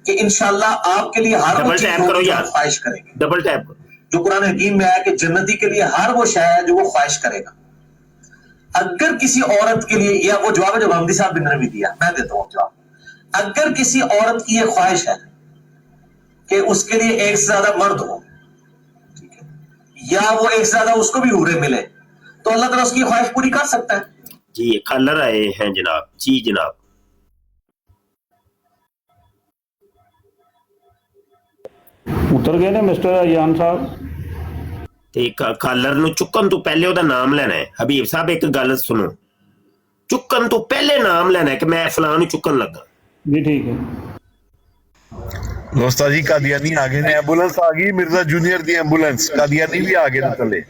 कि इंशाल्लाह आपके लिए हर वो चीज होगी जो ख्वाहिश करेंगे। डबल टैप करो। जो कुरान हकीम में आया कि जन्नती के लिए हर वो शय है जो वो ख्वाहिश करेगा। अगर किसी औरत के लिए, या वो जवाब है जो हमदी साहब ने भी दिया, मैं देता हूँ जवाब। अगर किसी औरत की ये ख्वाहिश है कि उसके लिए एक से ज्यादा मर्द हो, ठीक है, या वो एक से ज्यादा उसको भी हूरें मिले, तो अल्लाह ताला उसकी ख्वाहिश पूरी कर सकता है। जी कलर आए हैं जनाब। जी जनाब, ਉਤਰ ਗਏ ਨੇ ਮਿਸਟਰ ਅਯਾਨ ਸਾਹਿਬ। ਤੇ ਕਾਲਰ ਨੂੰ ਚੁੱਕਣ ਤੋਂ ਪਹਿਲੇ ਉਹਦਾ ਨਾਮ ਲੈਣਾ ਹੈ। ਹਬੀਬ ਸਾਹਿਬ ਇੱਕ ਗੱਲ ਸੁਣੋ, ਚੁੱਕਣ ਤੋਂ ਪਹਿਲੇ ਨਾਮ ਲੈਣਾ ਹੈ ਕਿ ਮੈਂ ਫਲਾਣ ਨੂੰ ਚੁੱਕਣ ਲੱਗਾ। ਜੀ ਠੀਕ ਹੈ। ਦੋਸਤਾ ਜੀ ਕਾਦੀਆਨੀ ਆ ਗਏ ਨੇ, ਐਂਬੂਲੈਂਸ ਆ ਗਈ, ਮਿਰਜ਼ਾ ਜੂਨੀਅਰ ਦੀ ਐਂਬੂਲੈਂਸ, ਕਾਦੀਆਨੀ ਵੀ ਆ ਗਏ ਨੇ ਥੱਲੇ।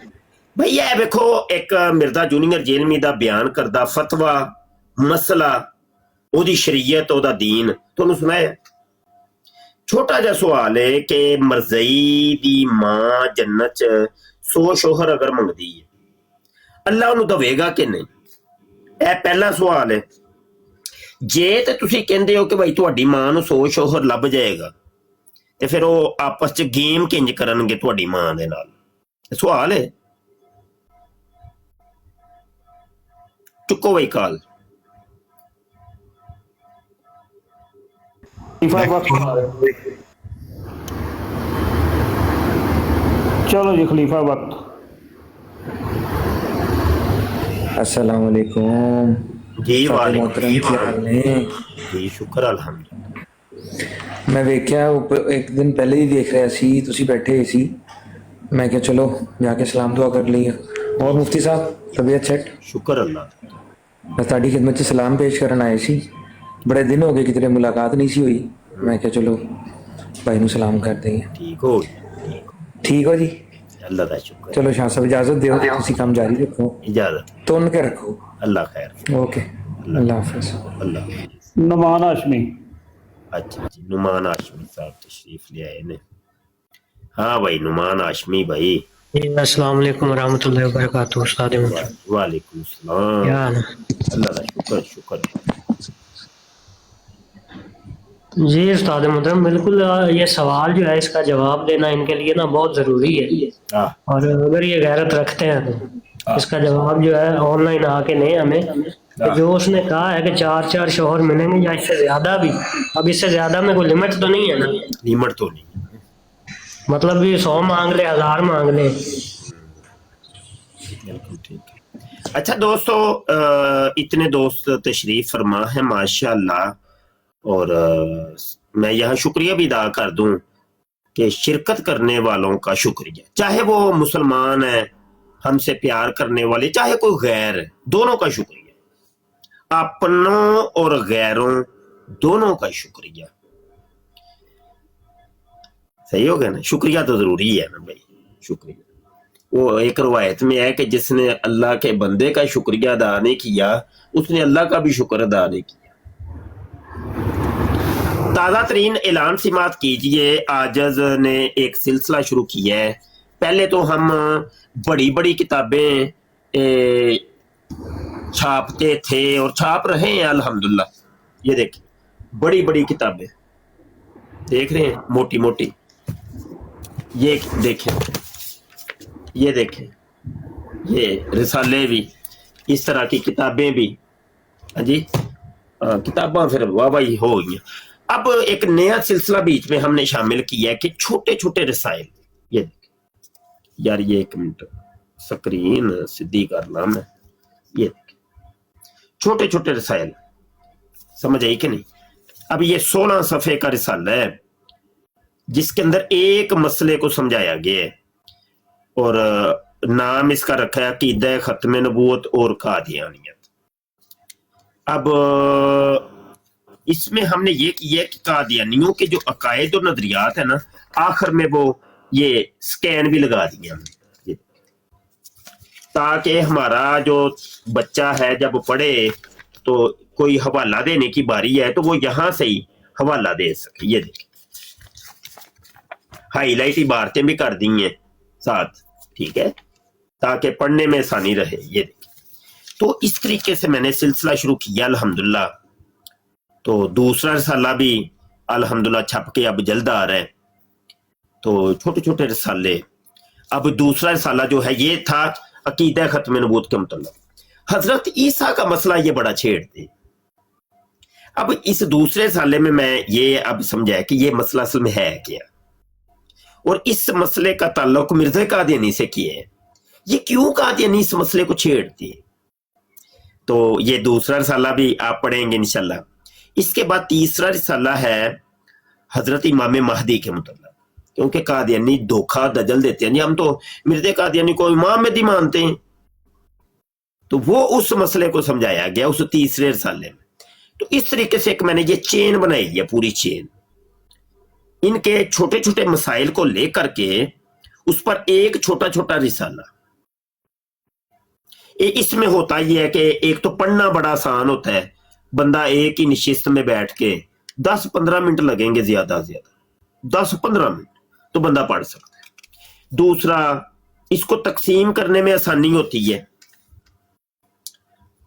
ਭਈ ਇਹ ਵੇਖੋ, ਇੱਕ ਮਿਰਜ਼ਾ ਜੂਨੀਅਰ ਜੇਲਮੀ ਦਾ ਬਿਆਨ ਕਰਦਾ ਫਤਵਾ, ਮਸਲਾ, ਉਹਦੀ ਸ਼ਰੀਅਤ, ਉਹਦਾ ਦੀਨ ਤੁਹਾਨੂੰ ਸੁਣਾਇਆ। ਛੋਟਾ ਜਿਹਾ ਸਵਾਲ ਹੈ ਕਿ ਮਰਜ਼ਈ ਦੀ ਮਾਂ ਜੰਨਤ ਚ 100 ਸ਼ੋਹਰ ਅਗਰ ਮੰਗਦੀ ਹੈ, ਅੱਲਾ ਉਹਨੂੰ ਦਵੇਗਾ ਕਿ ਨਹੀਂ? ਇਹ ਪਹਿਲਾ ਸਵਾਲ ਹੈ। ਜੇ ਤੇ ਤੁਸੀਂ ਕਹਿੰਦੇ ਹੋ ਕਿ ਭਾਈ ਤੁਹਾਡੀ ਮਾਂ ਨੂੰ 100 ਸ਼ੋਹਰ ਲੱਭ ਜਾਏਗਾ, ਤੇ ਫਿਰ ਉਹ ਆਪਸ ਚ ਗੇਮ ਕਿੰਜ ਕਰਨਗੇ ਤੁਹਾਡੀ ਮਾਂ ਦੇ ਨਾਲ? ਸਵਾਲ ਹੈ। ਚੁੱਕੋ ਬਈ ਕਾਲ। ਚਲੋ ਜੀ ਖਲੀਫਾ ਵਕਤ। अस्सलाम वालेकुम जी मोहतरम, क्या हाल ने? जी शुक्र अल्हम्दुलिल्लाह। मैं वेख्या एक दिन पहले ही देख रहा सी, तुसी बैठे ही सी, मैं क्या चलो जाके सलाम दुआ कर लिया। और मुफ्ती साहब तबीयत सेट? शुक्र अल्लाह। मैं तुहाडी खिदमत च सलाम पेश करन आए सी, बड़े दिन हो गए कितने मुलाकात नहीं सी हुई, मैं क्या चलो भाई नूं सलाम कर दें। ठीक हो जी, अल्लाह का शुक्र। चलो शाह साहब इजाजत दो, तुसी काम जारी रखो, इजाजत तुन के रखो। अल्लाह खैर। ओके, अल्लाह हाफिज। अल्लाह। नुमान हाशमी। अच्छा जी, नुमान हाशमी साहब तशरीफ ले आए ने। हाँ भाई नुमान हाशमी भाई। अस्सलाम वालेकुम रहमतुल्लाहि व बरकातहू। उस्ताद वालेकुम सलाम। क्या हाल है? अल्लाह का शुक्र शुक्र। जी उस्ताद मोहतरम, बिल्कुल ये सवाल जो है इसका जवाब देना इनके लिए ना बहुत ज़रूरी है, और अगर ये गैरत रखते हैं तो इसका जवाब जो है ऑनलाइन आके नहीं हमें। तो जो उसने कहा है कि 4 शोहर मिलेंगे या इससे ज़्यादा भी, अब इससे ज़्यादा में कोई लिमिट तो नहीं है ना? लिमिट तो नहीं, मतलब भी 100 मांग ले, 1000 मांग ले। बिल्कुल ठीक है। अच्छा दोस्तों, इतने दोस्त तशरीफ फरमा है माशाल्लाह, और मैं यहाँ शुक्रिया भी अदा कर दूं कि शिरकत करने वालों का शुक्रिया, चाहे वो मुसलमान है हमसे प्यार करने वाले, चाहे कोई गैर है, दोनों का शुक्रिया, अपनों और गैरों दोनों का शुक्रिया। सही हो गया ना? शुक्रिया तो जरूरी है ना भाई, शुक्रिया। वो एक रवायत में है कि जिसने अल्लाह के बंदे का शुक्रिया अदा नहीं किया, उसने अल्लाह का भी शुक्र अदा नहीं किया। ताज़ा तरीन ऐलान समात कीजिए। आजज ने एक सिलसिला शुरू किया है। पहले तो हम बड़ी बड़ी किताबें छापते थे और छाप रहे हैं अल्हम्दुलिल्लाह। ये देखिए बड़ी बड़ी किताबें देख रहे हैं, मोटी मोटी। ये देखें, ये देखें, ये रिसाले भी, इस तरह की किताबें भी। हाँ जी, किताबें फिर वाह वाही हो गई। अब एक नया सिलसिला बीच में हमने शामिल किया है कि छोटे छोटे रसाइल। ये यार, ये एक मिनट स्क्रीन सीधी करना मैं। ये छोटे छोटे रसाइल समझ आई कि नहीं? अब ये 16 सफ़े का रिसाला है जिसके अंदर एक मसले को समझाया गया है, और नाम इसका रखा है अकीदा खत्म नबूवत और कादियानियत। अब इसमें हमने ये किया कि कादियानियों के जो अकायद और नजरियात है ना, आखिर में वो ये स्कैन भी लगा दिया हमने, ताकि हमारा जो बच्चा है जब पढ़े तो कोई हवाला देने की बारी है तो वो यहाँ से ही हवाला दे सके। ये देखिए हाईलाइट इबारतें भी कर दी हैं साथ, ठीक है, ताकि पढ़ने में आसानी रहे। ये देखिए, तो इस तरीके से मैंने सिलसिला शुरू किया अल्हम्दुलिल्लाह। तो दूसरा रिसाला भी अल्हम्दुलिल्लाह छप के अब जल्द आ रहा है। तो छोटे छोटे रिसाले, अब दूसरा रिसाला जो है ये था अकीदा खत्म नबूवत के मुतल्लिक़। हजरत ईसा का मसला ये बड़ा छेड़ते। अब इस दूसरे रिसाले में मैं ये अब समझाया कि ये मसला असल में है क्या। और इस मसले का ताल्लुक मिर्ज़ा कादियानी से किए हैं। ये क्यों कादियानी इस मसले को छेड़ती है? तो ये दूसरा रिसाला भी आप पढ़ेंगे इंशाल्लाह। इसके बाद तीसरा रिसाला है हजरत इमाम महदी के मुतल्लिक़, क्योंकि कादियानी धोखा दजल देते हैं, हम तो मिर्ज़ा कादियानी को इमाम महदी मानते हैं। तो वो उस मसले को समझाया गया उस तीसरे रिसाले में। तो इस तरीके से एक मैंने ये चेन बनाई है, पूरी चेन, इनके छोटे छोटे मसाइल को लेकर के उस पर एक छोटा छोटा रिसाला। इसमें होता ही है कि एक तो पढ़ना बड़ा आसान होता है, बंदा एक ही निशिस्त में बैठ के 10-15 मिनट लगेंगे, ज्यादा से ज्यादा 10-15 मिनट तो बंदा पढ़ सकता है। दूसरा, इसको तकसीम करने में आसानी होती है।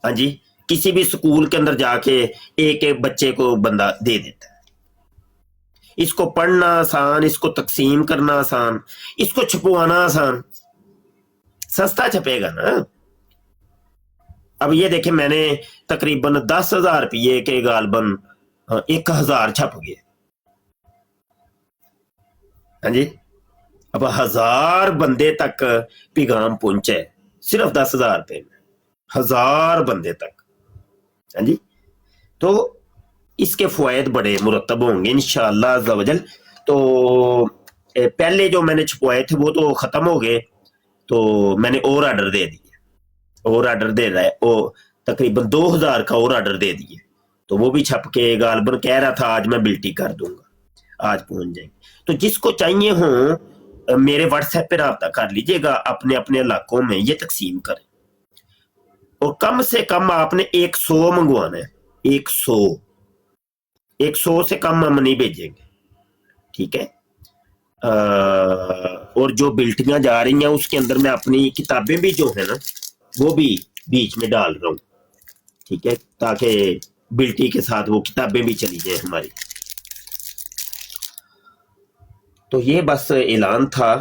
हाँ जी, किसी भी स्कूल के अंदर जाके एक एक बच्चे को बंदा दे देता है। इसको पढ़ना आसान, इसको तकसीम करना आसान, इसको छपवाना आसान, सस्ता छपेगा ना। अब ये देखें, मैंने तकरीबन 10,000 रुपये के गालबन 1,000 छप गए। हाँ जी, अब 1000 बंदे तक पैगाम पहुंचे सिर्फ 10,000 रुपये में, 1000 बंदे तक। हाँ जी, तो इसके फवायद बड़े मुरतब होंगे इंशाअल्लाह अज़्ज़ा वजल। तो पहले जो मैंने छपवाए थे वो तो खत्म हो गए, तो मैंने और आर्डर दे दिए, और आर्डर दे रहा है, वो तकरीबन 2000 का और आर्डर दे दिए। तो वो भी छप के गालबन कह रहा था आज मैं बिल्टी कर दूंगा, आज पहुंच जाएंगे। तो जिसको चाहिए हो मेरे व्हाट्सएप पे राब्ता कर लीजिएगा, अपने अपने इलाकों में ये तकसीम करें, और कम से कम आपने 100 मंगवाना है। 100 से कम हम नहीं भेजेंगे, ठीक है। और जो बिल्टियां जा रही हैं उसके अंदर मैं अपनी किताबें भी जो है ना वो भी बीच में डाल रहा हूँ, ठीक है, ताकि बिल्टी के साथ वो किताबें भी चली जाए हमारी। तो ये बस ऐलान था।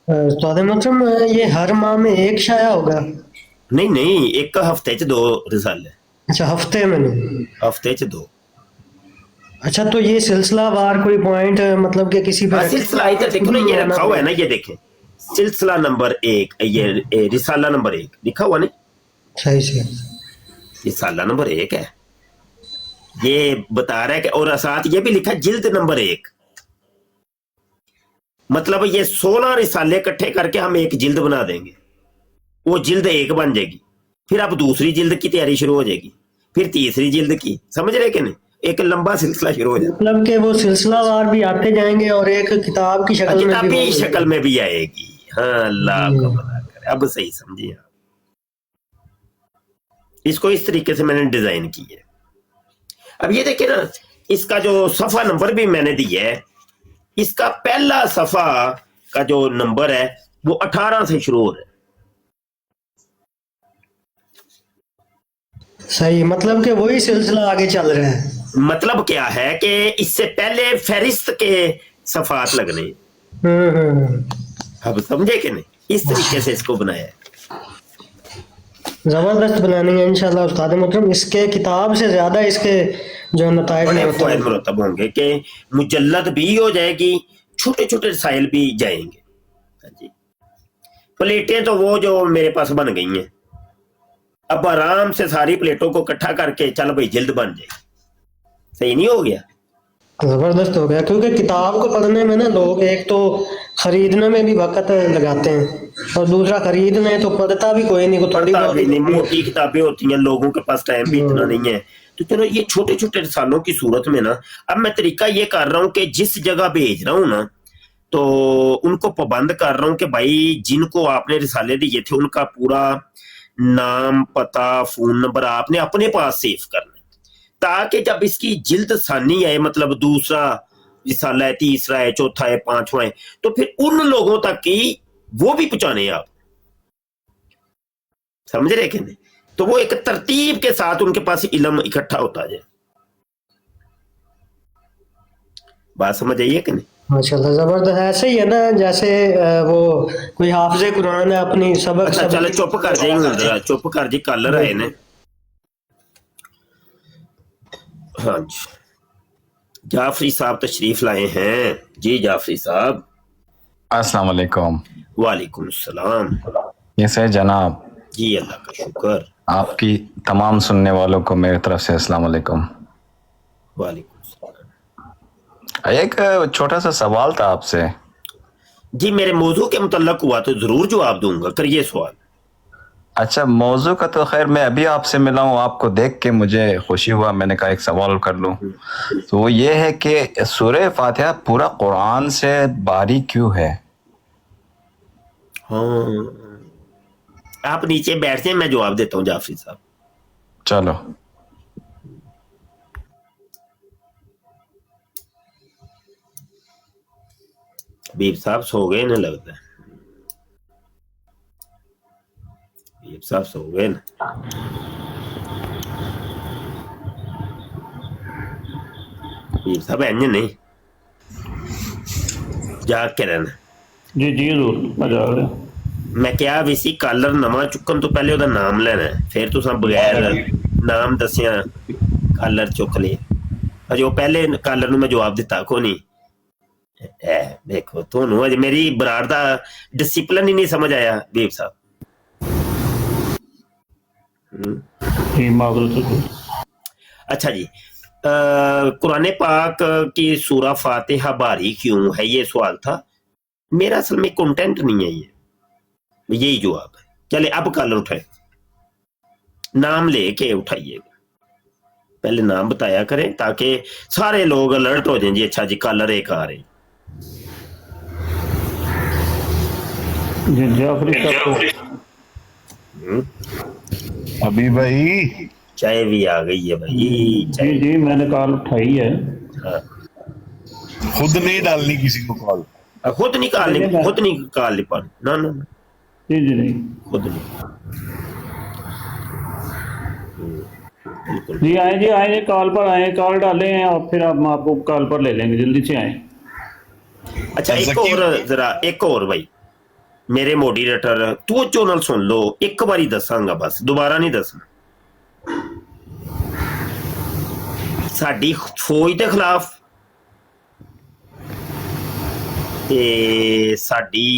उस्ताद मोहतरम, ये हर माह में एक शाया होगा? नहीं नहीं, एक हफ्ते च 2 रिसाले। अच्छा, हफ्ते में नहीं, हफ्ते च 2। अच्छा, तो ये सिलसिला वार कोई पॉइंट मतलब कि किसी पे सिलसिला इधर देखो ना, ये रखा हुआ है ना, ये देखें सिलसिला नंबर 1, ये रिसाला नंबर 1 लिखा हुआ नहीं? सही से रिसाला नंबर 1 है, ये बता रहा है कि, और साथ ये भी लिखा जिल्द नंबर 1। मतलब ये 16 रिसाले इकट्ठे करके हम एक जिल्द बना देंगे, वो जिल्द 1 बन जाएगी। फिर अब दूसरी जिल्द की तैयारी शुरू हो जाएगी, फिर तीसरी जिल्द की, समझ रहे कि नहीं? एक लंबा सिलसिला शुरू हो जाएगा। मतलब कि वो सिलसिला वार भी आते जाएंगे और एक किताब की शक्ल में भी, शक्ल में भी आएगी। हाँ, अल्लाह को भला करे, अब सही समझिए आप। इसको इस तरीके से मैंने डिजाइन की है। अब ये देखिए ना, इसका जो सफा नंबर भी मैंने दिया है, इसका पहला सफा का जो नंबर है वो 18 से शुरू हो रहा है। सही, मतलब कि वही सिलसिला आगे चल रहा है। मतलब क्या है कि इससे पहले फहरिस्त के सफात लगने। अब समझे कि नहीं? इस तरीके से इसको बनाया है। जबरदस्त बनानी है इंशाल्लाह उस्ताद मोहतरम। इसके किताब से ज्यादा इसके जो नताइज मुरतब होंगे कि मुजल्लद भी हो जाएगी, छोटे छोटे रसाइल भी जाएंगे। जी, प्लेटें तो वो जो मेरे पास बन गई हैं, अब आराम से सारी प्लेटों को इकट्ठा करके चल भाई जिल्द बन जाए। सही नहीं हो गया? जबरदस्त हो गया, क्योंकि किताब को पढ़ने में ना लोग एक तो खरीदने में भी वक्त लगाते हैं, और दूसरा खरीदने तो पढ़ता भी कोई नहीं, को थोड़ी मोटी किताबें होती हैं, लोगों के पास टाइम भी इतना नहीं है। तो चलो ये छोटे छोटे रिसालों की सूरत में ना, अब मैं तरीका ये कर रहा हूँ कि जिस जगह भेज रहा हूँ ना, तो उनको पाबंद कर रहा हूँ कि भाई जिनको आपने रिसाले दिए थे उनका पूरा नाम, पता, फोन नंबर आपने अपने पास सेव करना, ताकि जब इसकी जिल्द सानी आए, मतलब दूसरा रिसाला है, तीसरा है, चौथा है, 5वां है, तो फिर उन लोगों तक की वो भी पहुंचाने आप। समझ रहे कि नहीं? तो वो एक तरतीब के साथ उनके पास इल्म इकट्ठा होता जाए। बात समझ आइए कि नहीं? माशाल्लाह, जबरदस्त। ऐसे ही है ना, जैसे वो कोई हाफिज़े कुरान है अपनी सबक। अच्छा चलो चुप कर जाइए, चुप कर जी, कलर आए ने। हाँ जी, जाफरी साहब तशरीफ लाए हैं। जी जाफरी साहब, अस्सलाम वालेकुम। वालेकुम सलाम। कैसे है जनाब? जी अल्लाह का शुक्र। आपकी तमाम सुनने वालों को मेरी तरफ से अस्सलाम वालेकुम। वालेकुम सलाम। एक छोटा सा सवाल था आपसे। जी मेरे मौजू के मुतल्लक हुआ तो जरूर जवाब दूंगा, करिए सवाल। अच्छा, मौजू का तो खैर मैं अभी आपसे मिला हूँ, आपको देख के मुझे खुशी हुआ, मैंने कहा एक सवाल कर लूँ। तो वो ये है कि सूरह फातिहा पूरा कुरान से बारी क्यों है? हाँ, आप नीचे बैठ जाए, मैं जवाब देता हूँ जाफरी साहब। चलो। बीब साहब सो गए ना लगता है। बीब साहब सो गए ना। बीब साहब इंज नहीं जाग के रहना। जी जी जरूर मैं जाग रहा। मैं क्या भी सी कालर नवा चुकन तो पहले ਉਹਦਾ नाम लेना है, फिर तुसा बगैर नाम दसिया कालर चुक ले। अजे वो पहले कालर ਨੂੰ मैं जवाब दिता को नहीं। देखो ਤੁਹਾਨੂੰ अज मेरी बराड़ ਦਾ डिसिपलिन ही नहीं समझ आया बीब साहब। अच्छा जी, कुरान पाक की सूरा फातिहा बारी क्यों है, ये सवाल था मेरा। असल में कंटेंट नहीं है ये, यही जवाब है। चले अब कल उठाए, नाम लेके उठाइएगा, पहले नाम बताया करें ताकि सारे लोग अलर्ट हो जाएं। जी अच्छा जी कलर एक आ रहे। अभी भाई चाय भी आ गई है भाई। जी जी मैंने कॉल उठाई है। हाँ। खुद नहीं डालनी किसी को कॉल, खुद नहीं कॉल नहीं, खुद नहीं कॉल नहीं पानी। ना ना ना जी जी नहीं, खुद नहीं। बिल्कुल जी आए जी आए, कॉल पर आए, कॉल डालें और फिर हम आपको कॉल पर ले लेंगे, जल्दी से आए। अच्छा एक और जरा, एक और भाई मेरे मोडीरेटर तू चैनल सुन लो, एक बारी दसांगा बस, दोबारा नहीं दसना। साडी फौज के खिलाफ ते साडी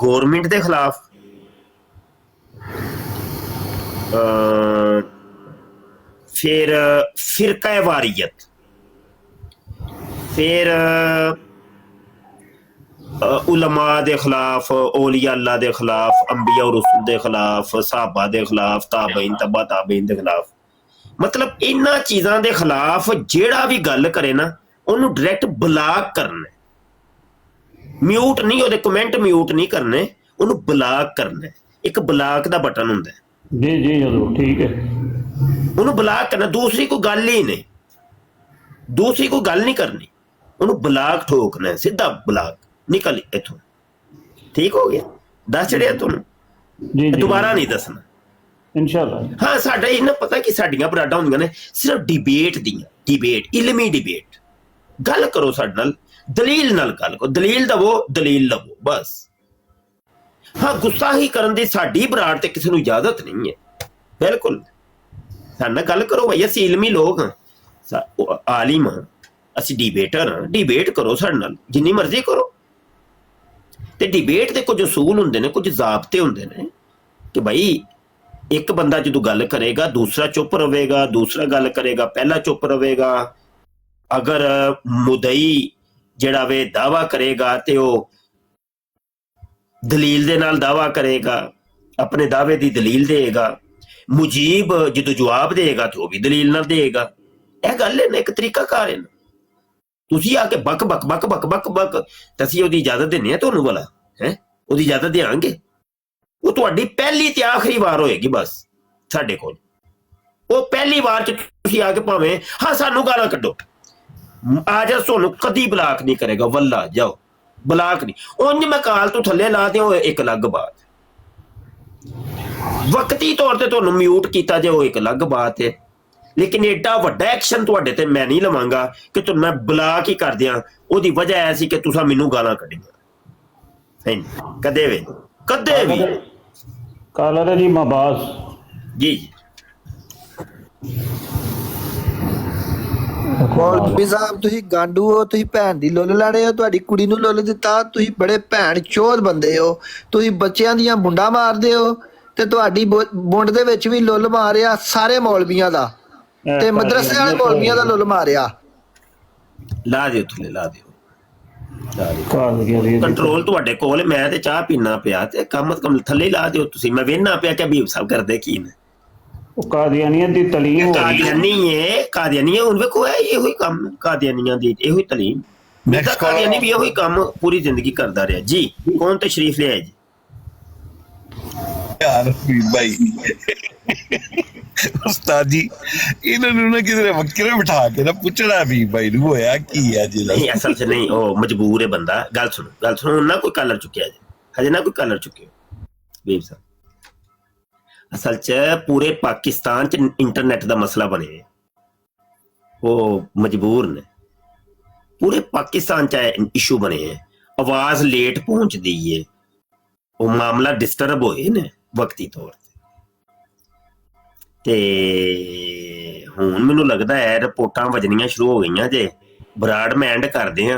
गवर्नमेंट के खिलाफ फिर फिरका वारियत, फिर उलमा दे खिलाफ, औलिया अल्लाह दे खिलाफ, अंबिया और रसूल दे खिलाफ, सहाबा दे खिलाफ, ताबईन तबा ताबईन दे खिलाफ। मतलब इन्हां चीज़ां दे खिलाफ जेड़ा भी गल करे ना उन्होंने डायरैक्ट ब्लॉक करना, म्यूट नहीं, ओदे कमेंट म्यूट नहीं करने, उन्होंने ब्लॉक करना। एक ब्लॉक दा बटन हुंदा है। जी जी जरूर ठीक है, उन्होंने ब्लॉक करना, दूसरी कोई गल ही नहीं, दूसरी कोई गल नहीं करनी, उन्होंने ब्लॉक ठोकना है, सीधा ब्लॉक, निकल इथों। ठीक हो गया, दस चढ़िया तुहानूं, दोबारा नहीं दसना इंशाअल्लाह। हाँ साडा इन्ना पता कि साडियां बराडां हुंदियां ने सिर्फ डिबेट दियां, डिबेट इलमी डिबेट। गल करो साडे नाल, दलील नाल गल करो, दलील दवो, दलील लवो बस। हाँ गुस्ताही करन दी साडी बराड़ ते किसी नूं इजाजत नहीं है, बिल्कुल। साडे नाल गल करो भाई, असीं इलमी लोग हां, आलिम हां, असीं डिबेटर हां, डिबेट करो साडे नाल जिन्नी मर्जी करो। ते डिबेट दे कुछ असूल हुंदे ने, कुछ ज़ाबते हुंदे ने कि भाई एक बंदा जो गल करेगा दूसरा चुप रहेगा, दूसरा गल करेगा पहला चुप रहेगा। अगर मुदई जड़ा वे दावा करेगा तो वो दलील दे नाल दावा करेगा, अपने दावे की दलील देगा। मुजीब जो जवाब देगा तो भी दलील नाल देगा। यह गल है ना, एक तरीका कार है ना। तुसी आके बक बक बक बक बक बक तसी ओदी इजाजत देने तुहानूं भला है, ओदी इजाजत देंगे? वो तुहाडी पहली ते आखिरी बार होएगी बस साडे कोल। वो पहली बार च तुसी आके भावें हाँ सानू गालां कड्डो, आज सोनू कदी ब्लॉक नहीं करेगा, वल्ला जाओ ब्लॉक नहीं। उंज मैं काल तो थल्ले ला दे, एक अलग बात, वक्ती तौर ते तुहानूं म्यूट कीता जे वो एक अलग बात है। लेकिन एडा वड्डा एक्शन तुहाडे ते मैं नहीं लवांगा कि तुहानूं मैं ब्लॉक ही कर दियां। ओदी वजह ऐसी कि तुसां मैनूं गालां कड्डियां, कदे भी कदे भी। कालर जी मबास जी ਮੌਲਵੀ ਸਾਹਿਬ ਤੁਸੀਂ ਗਾਂਡੂ ਹੋ, ਤੁਸੀਂ ਭੈਣ ਦੀ ਲੁੱਲ ਲੜੇ ਹੋ, ਤੁਹਾਡੀ ਕੁੜੀ ਨੂੰ ਲੁੱਲ ਦਿੱਤਾ, ਤੁਸੀਂ ਬੜੇ ਭੈਣ ਚੋਦ ਬੰਦੇ ਹੋ, ਤੁਸੀਂ ਬੱਚਿਆਂ ਦੀਆਂ ਬੁੰਡਾ ਮਾਰਦੇ ਹੋ ਤੇ ਤੁਹਾਡੀ ਬੁੰਡ ਦੇ ਵਿੱਚ ਵੀ ਲੁੱਲ ਮਾਰਿਆ ਸਾਰੇ ਮੌਲਵੀਆਂ ਦਾ ਤੇ ਮਦਰਸੇ ਵਾਲੇ ਮੌਲਵੀਆਂ ਦਾ ਲੁੱਲ ਮਾਰਿਆ। ਲਾ ਦਿਓ ਥੱਲੇ, ਲਾ ਦਿਓ ਕੰਟਰੋਲ ਤੁਹਾਡੇ ਕੋਲ। ਮੈਂ ਤੇ ਚਾਹ ਪੀਣਾ ਪਿਆ ਤੇ ਕਮ ਕਮ ਥੱਲੇ ਲਾ ਦਿਓ ਤੁਸੀਂ। ਮੈਂ ਵੇਖਣਾ ਪਿਆ ਕਿ ਹਬੀਬ ਸਾਹਿਬ ਕਰਦੇ ਕੀ ਨੇ। ਕਾਦੀਆਨੀਆਂ ਦੀ ਤਲੀਮ ਕਾਦੀਆਨੀ ਹੁਣ ਵੇਖੋ ਇਹੋ ਹੀ ਕੰਮ ਕਾਦੀਆਨੀਆਂ ਦੀ ਇਹੋ ਹੀ ਤਲੀਮ। ਕਾਦੀਆਨੀ ਵੀ ਇਹੋ ਹੀ ਕੰਮ ਪੂਰੀ ਜ਼ਿੰਦਗੀ ਕਰਦਾ ਰਿਹਾ ਜੀ। ਕੌਣ ਤਸ਼ਰੀਫ ਲਿਆਇਆ ਜੀ? यार भाई उस्ताद जी इन्होंने ना किधरे वक्रे बिठा के ना पूछना भी भाई ਨੂੰ ਹੋਇਆ ਕੀ ਹੈ ਜੀ? ਨਹੀਂ ਅਸਲ 'ਚ ਨਹੀਂ, ਉਹ ਮਜਬੂਰ ਹੈ ਬੰਦਾ। ਗੱਲ ਸੁਣੋ ਨਾ ਕੋਈ ਕਾਲਰ ਚੁੱਕਿਆ ਜੀ ਹਜੇ ਨਾ ਕੋਈ ਕਾਲਰ ਚੁੱਕਿਆ ਬੀਬ ਸਾਹਿਬ। ਅਸਲ 'ਚ ਪੂਰੇ ਪਾਕਿਸਤਾਨ 'ਚ ਇੰਟਰਨੈਟ ਦਾ ਮਸਲਾ ਬਣਿਆ, ਉਹ ਮਜਬੂਰ ਨੇ। ਪੂਰੇ ਪਾਕਿਸਤਾਨ 'ਚ ਇਸ਼ੂ ਬਣੇ ਹੈ, ਆਵਾਜ਼ ਲੇਟ ਪਹੁੰਚਦੀ ਹੈ, ਉਹ ਮਾਮਲਾ ਡਿਸਟਰਬ ਹੋਏ ਨੇ ਵਕਤੀ ਤੌਰ ਤੇ ਹੁਣ ਮੈਨੂੰ ਲੱਗਦਾ ਹੈ ਰਿਪੋਰਟਾਂ ਵਜਣੀਆਂ ਸ਼ੁਰੂ ਹੋ ਗਈਆਂ ਜੇ। ਬਰਾੜ ਮੈਂ ਐਂਡ ਕਰਦੇ ਆ।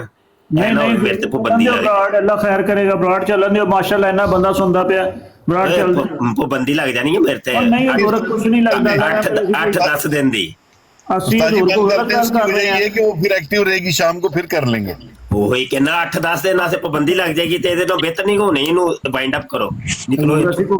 ਨਹੀਂ ਮੇਰੇ ਤੇ ਪਾਬੰਦੀ ਬਰਾੜ ਅੱਲਾ ਖੈਰ ਕਰੇਗਾ। ਬਰਾੜ ਚੱਲਣ ਦਿਓ ਮਾਸ਼ਾਅੱਲਾ, ਇੰਨਾ ਬੰਦਾ ਸੁਣਦਾ ਪਿਆ। ਬਰਾੜ ਚੱਲ ਪਾਬੰਦੀ ਲੱਗ ਜਾਣੀ ਹੈ ਮੇਰੇ ਤੇ। ਨਹੀਂ ਕੁਝ ਨਹੀਂ ਲੱਗਦਾ। 8-10 दिन दी। कि वो फिर एक्टिव रहेगी, शाम को फिर कर लेंगे। वही कहना 8-10 दिन पाबंदी लग जाएगी तो बेहतर नहीं होनी। वाइंड अप करो, निकलो।